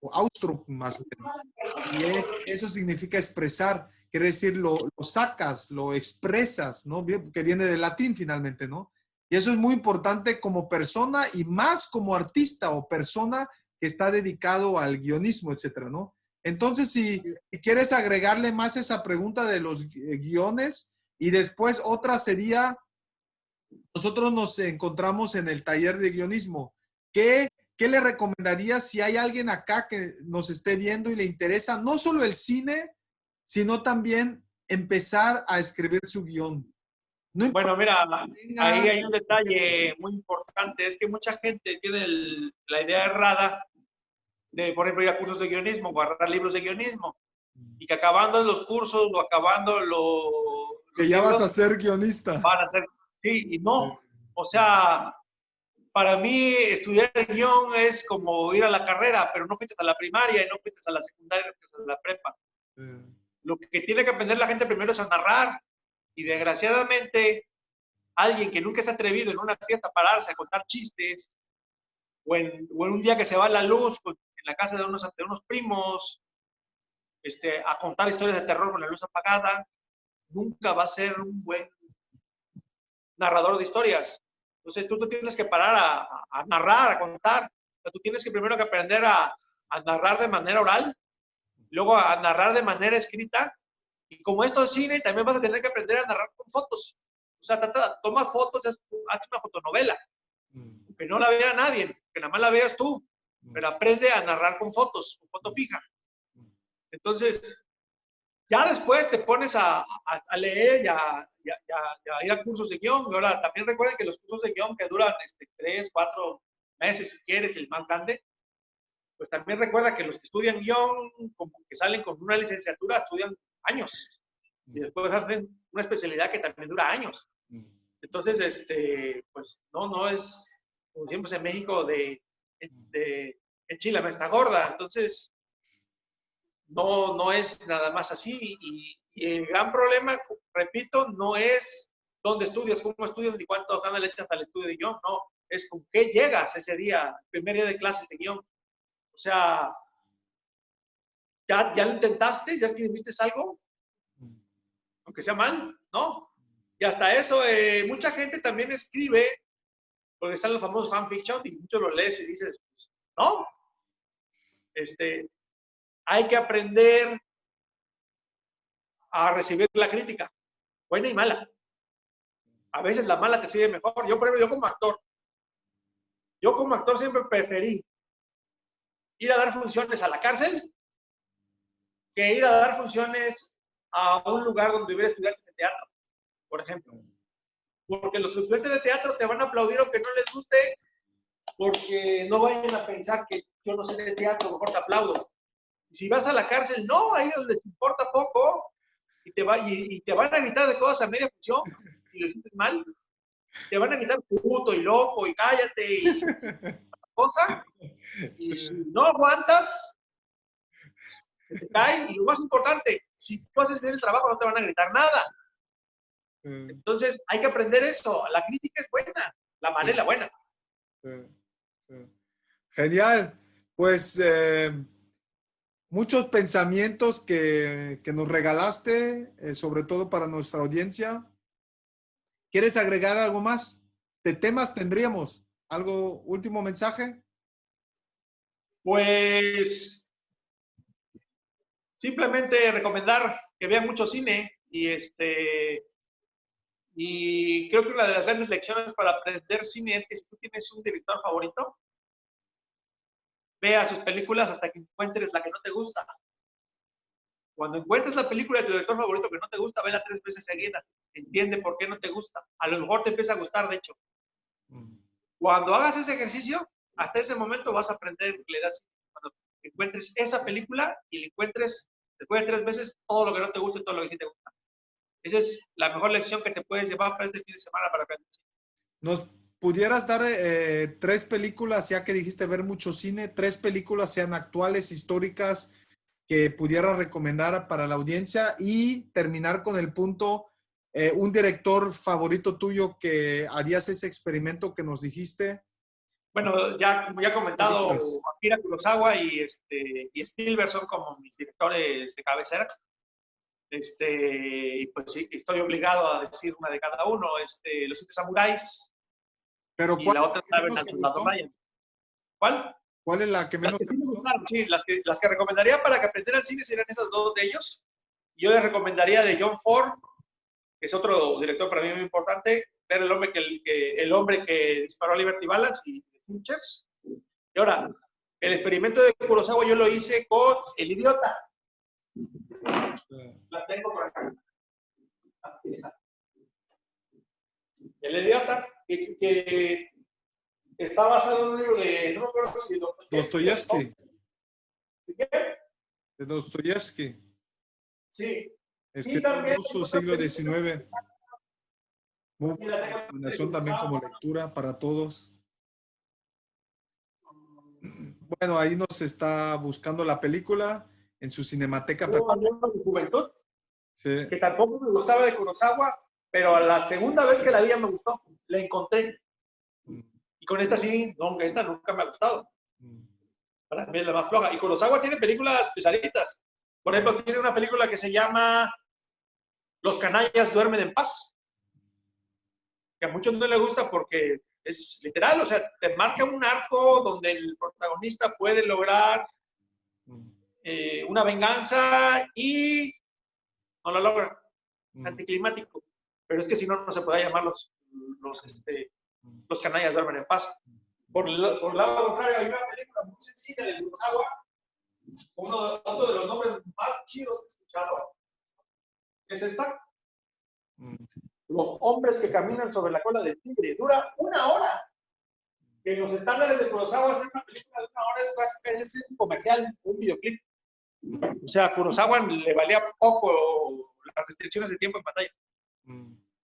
o ausdrucken más bien. Y eso significa expresar, quiere decir lo sacas, lo expresas, ¿no? Que viene del latín finalmente, ¿no? Y eso es muy importante como persona y más como artista o persona que está dedicado al guionismo, etcétera, ¿no? Entonces, si quieres agregarle más esa pregunta de los guiones y después otra sería nosotros nos encontramos en el taller de guionismo. ¿Qué le recomendarías si hay alguien acá que nos esté viendo y le interesa no solo el cine, sino también empezar a escribir su guión? No Bueno, importa mira, que ahí tenga, hay un detalle muy importante. Es que mucha gente tiene la idea errada de, por ejemplo, ir a cursos de guionismo o agarrar libros de guionismo. Y que acabando los cursos o acabando que los ya vas a libros, ser guionista. van a ser, sí y no. O sea, para mí estudiar el guión es como ir a la carrera, pero no fuiste a la primaria y no fuiste a la secundaria, no fuiste a la prepa. Lo que tiene que aprender la gente primero es a narrar. Y desgraciadamente, alguien que nunca se ha atrevido en una fiesta a pararse a contar chistes, o en un día que se va la luz en la casa de unos primos, a contar historias de terror con la luz apagada, nunca va a ser un buen narrador de historias. Entonces tú te tienes que parar a narrar, a contar. O sea, tú tienes que primero que aprender a narrar de manera oral, luego a narrar de manera escrita. Y como esto es cine, también vas a tener que aprender a narrar con fotos. O sea, toma fotos, haz una fotonovela. Que no la vea nadie, que nada más la veas tú. Pero aprende a narrar con fotos, con foto fija. Entonces, ya después te pones a leer y a ir a cursos de guión. Y ahora, también recuerden que los cursos de guión que duran 3, 4 meses, si quieres, el más grande, pues también recuerda que los que estudian guión, como que salen con una licenciatura, estudian años. Y después hacen una especialidad que también dura años. Entonces, pues no es, como siempre en México, en Chile me está gorda. Entonces, no es nada más así. Y el gran problema, repito, no es dónde estudias, cómo estudias, ni cuánto ganas le echas al estudio de guión. No, es con qué llegas ese día, el primer día de clases de guión. O sea, ¿ya lo intentaste? ¿Ya escribiste algo? Aunque sea mal, ¿no? Y hasta eso, mucha gente también escribe, porque están los famosos fanfiction, y muchos lo lees y dices, pues, no. Hay que aprender a recibir la crítica, buena y mala. A veces la mala te sirve mejor. Por ejemplo, yo como actor siempre preferí ir a dar funciones a la cárcel que ir a dar funciones a un lugar donde hubiera estudiantes de teatro, por ejemplo. Porque los estudiantes de teatro te van a aplaudir aunque no les guste, porque no vayan a pensar que yo no sé de teatro, mejor te aplaudo. Si vas a la cárcel, no, a ellos les importa poco y te van a gritar de cosas a media función y lo sientes mal. Te van a gritar puto y loco y cállate y cosa. Y si Sí. no aguantas, se te cae. Y lo más importante, si tú haces bien el trabajo, no te van a gritar nada. Entonces, hay que aprender eso. La crítica es buena, la mala es la buena. Sí, sí. Genial. Pues muchos pensamientos que nos regalaste, sobre todo para nuestra audiencia. ¿Quieres agregar algo más? ¿De temas tendríamos? ¿Algo, último mensaje? Pues simplemente recomendar que vean mucho cine y creo que una de las grandes lecciones para aprender cine es que si tú tienes un director favorito, vea sus películas hasta que encuentres la que no te gusta. Cuando encuentres la película de tu director favorito que no te gusta, vela 3 veces seguida. Entiende por qué no te gusta. A lo mejor te empieza a gustar, de hecho. Cuando hagas ese ejercicio, hasta ese momento vas a aprender inglés. Cuando encuentres esa película y la encuentres después de 3 veces todo lo que no te gusta y todo lo que sí te gusta. Esa es la mejor lección que te puedes llevar para este fin de semana para aprender. ¿Nos pudieras dar 3 películas, ya que dijiste ver mucho cine, 3 películas, sean actuales, históricas, que pudieras recomendar para la audiencia y terminar con el punto, un director favorito tuyo que harías ese experimento que nos dijiste? Bueno, ya como ya he comentado, Películas. Akira Kurosawa y Spielberg son como mis directores de cabecera. Y pues sí, estoy obligado a decir una de cada uno. Los 7 Samuráis Pero y ¿cuál la es la otra que saben menos al te soldado gustó? Ryan. ¿Cuál? ¿Cuál es la que Las menos que te sí me gustó? gustaron, sí, las que recomendaría para que aprendieran cine serían esas dos de ellos. Yo les recomendaría de John Ford, que es otro director para mí muy importante, ver el hombre que disparó a Liberty Balance y Finchers. Y ahora, el experimento de Kurosawa yo lo hice con El Idiota. La tengo por acá. Aquí está. El Idiota, que está basado en un libro de, no me acuerdo si de Dostoyevsky. ¿qué? De Dostoyevsky. Sí. Y Escritor también ruso, otra siglo película, XIX. Muy aquí buena la tengo de recomendación también como Kurosawa. lectura para todos. Bueno, ahí nos está buscando la película en su cinemateca. Yo, al menos de juventud, Sí. que tampoco me gustaba de Kurosawa, pero a la segunda vez que la vi ya me gustó, la encontré. Y con esta sí, no, esta nunca me ha gustado. Para mí es la más floja. Y Kurosawa tiene películas pesaditas. Por ejemplo, tiene una película que se llama Los canallas duermen en paz, que a muchos no les gusta porque es literal, o sea, te marca un arco donde el protagonista puede lograr una venganza y no lo logra. Es anticlimático. Pero es que si no, no se puede llamar los canallas duermen en paz. Por el lado contrario, hay una película muy sencilla de Kurosawa, uno de los nombres más chidos que he escuchado. Es esta. Los hombres que caminan sobre la cola del tigre. Dura 1 hora. En los estándares de Kurosawa, hacer una película de 1 hora es un comercial, un videoclip. O sea, a Kurosawa le valía poco las restricciones de tiempo en pantalla.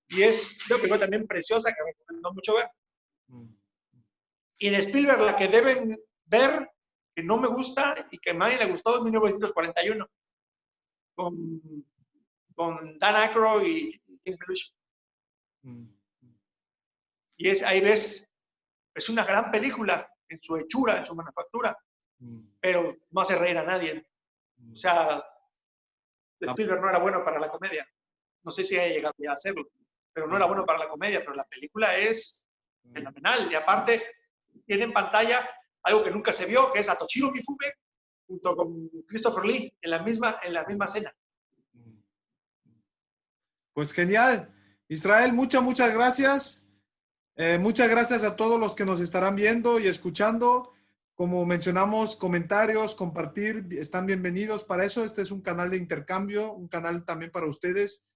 Y es, creo que fue también preciosa, que me recomendó mucho ver. Y de Spielberg, la que deben ver, que no me gusta y que a nadie le gustó, es 1941, con Dan Aykroyd y King Belushi. Y ahí ves, es una gran película en su hechura, en su manufactura, pero no hace reír a nadie. O sea, Spielberg no era bueno para la comedia. No sé si haya llegado ya a hacerlo, pero no era bueno para la comedia, pero la película es fenomenal. Y aparte, tiene en pantalla algo que nunca se vio, que es a Toshiro Mifune junto con Christopher Lee en la misma escena. Pues genial. Israel, muchas gracias. Muchas gracias a todos los que nos estarán viendo y escuchando. Como mencionamos, comentarios, compartir, están bienvenidos para eso. Este es un canal de intercambio, un canal también para ustedes.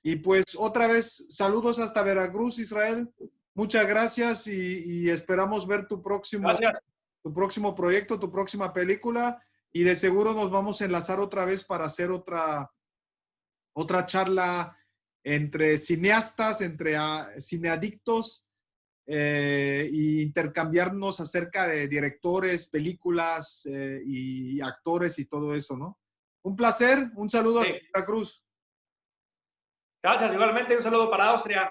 Y pues otra vez, saludos hasta Veracruz, Israel. Muchas gracias y esperamos ver Gracias. tu próximo proyecto, tu próxima película y de seguro nos vamos a enlazar otra vez para hacer otra charla entre cineastas, entre cineadictos e intercambiarnos acerca de directores, películas y actores y todo eso, ¿no? Un placer, un saludo hasta Sí. Veracruz. Gracias, igualmente un saludo para Austria.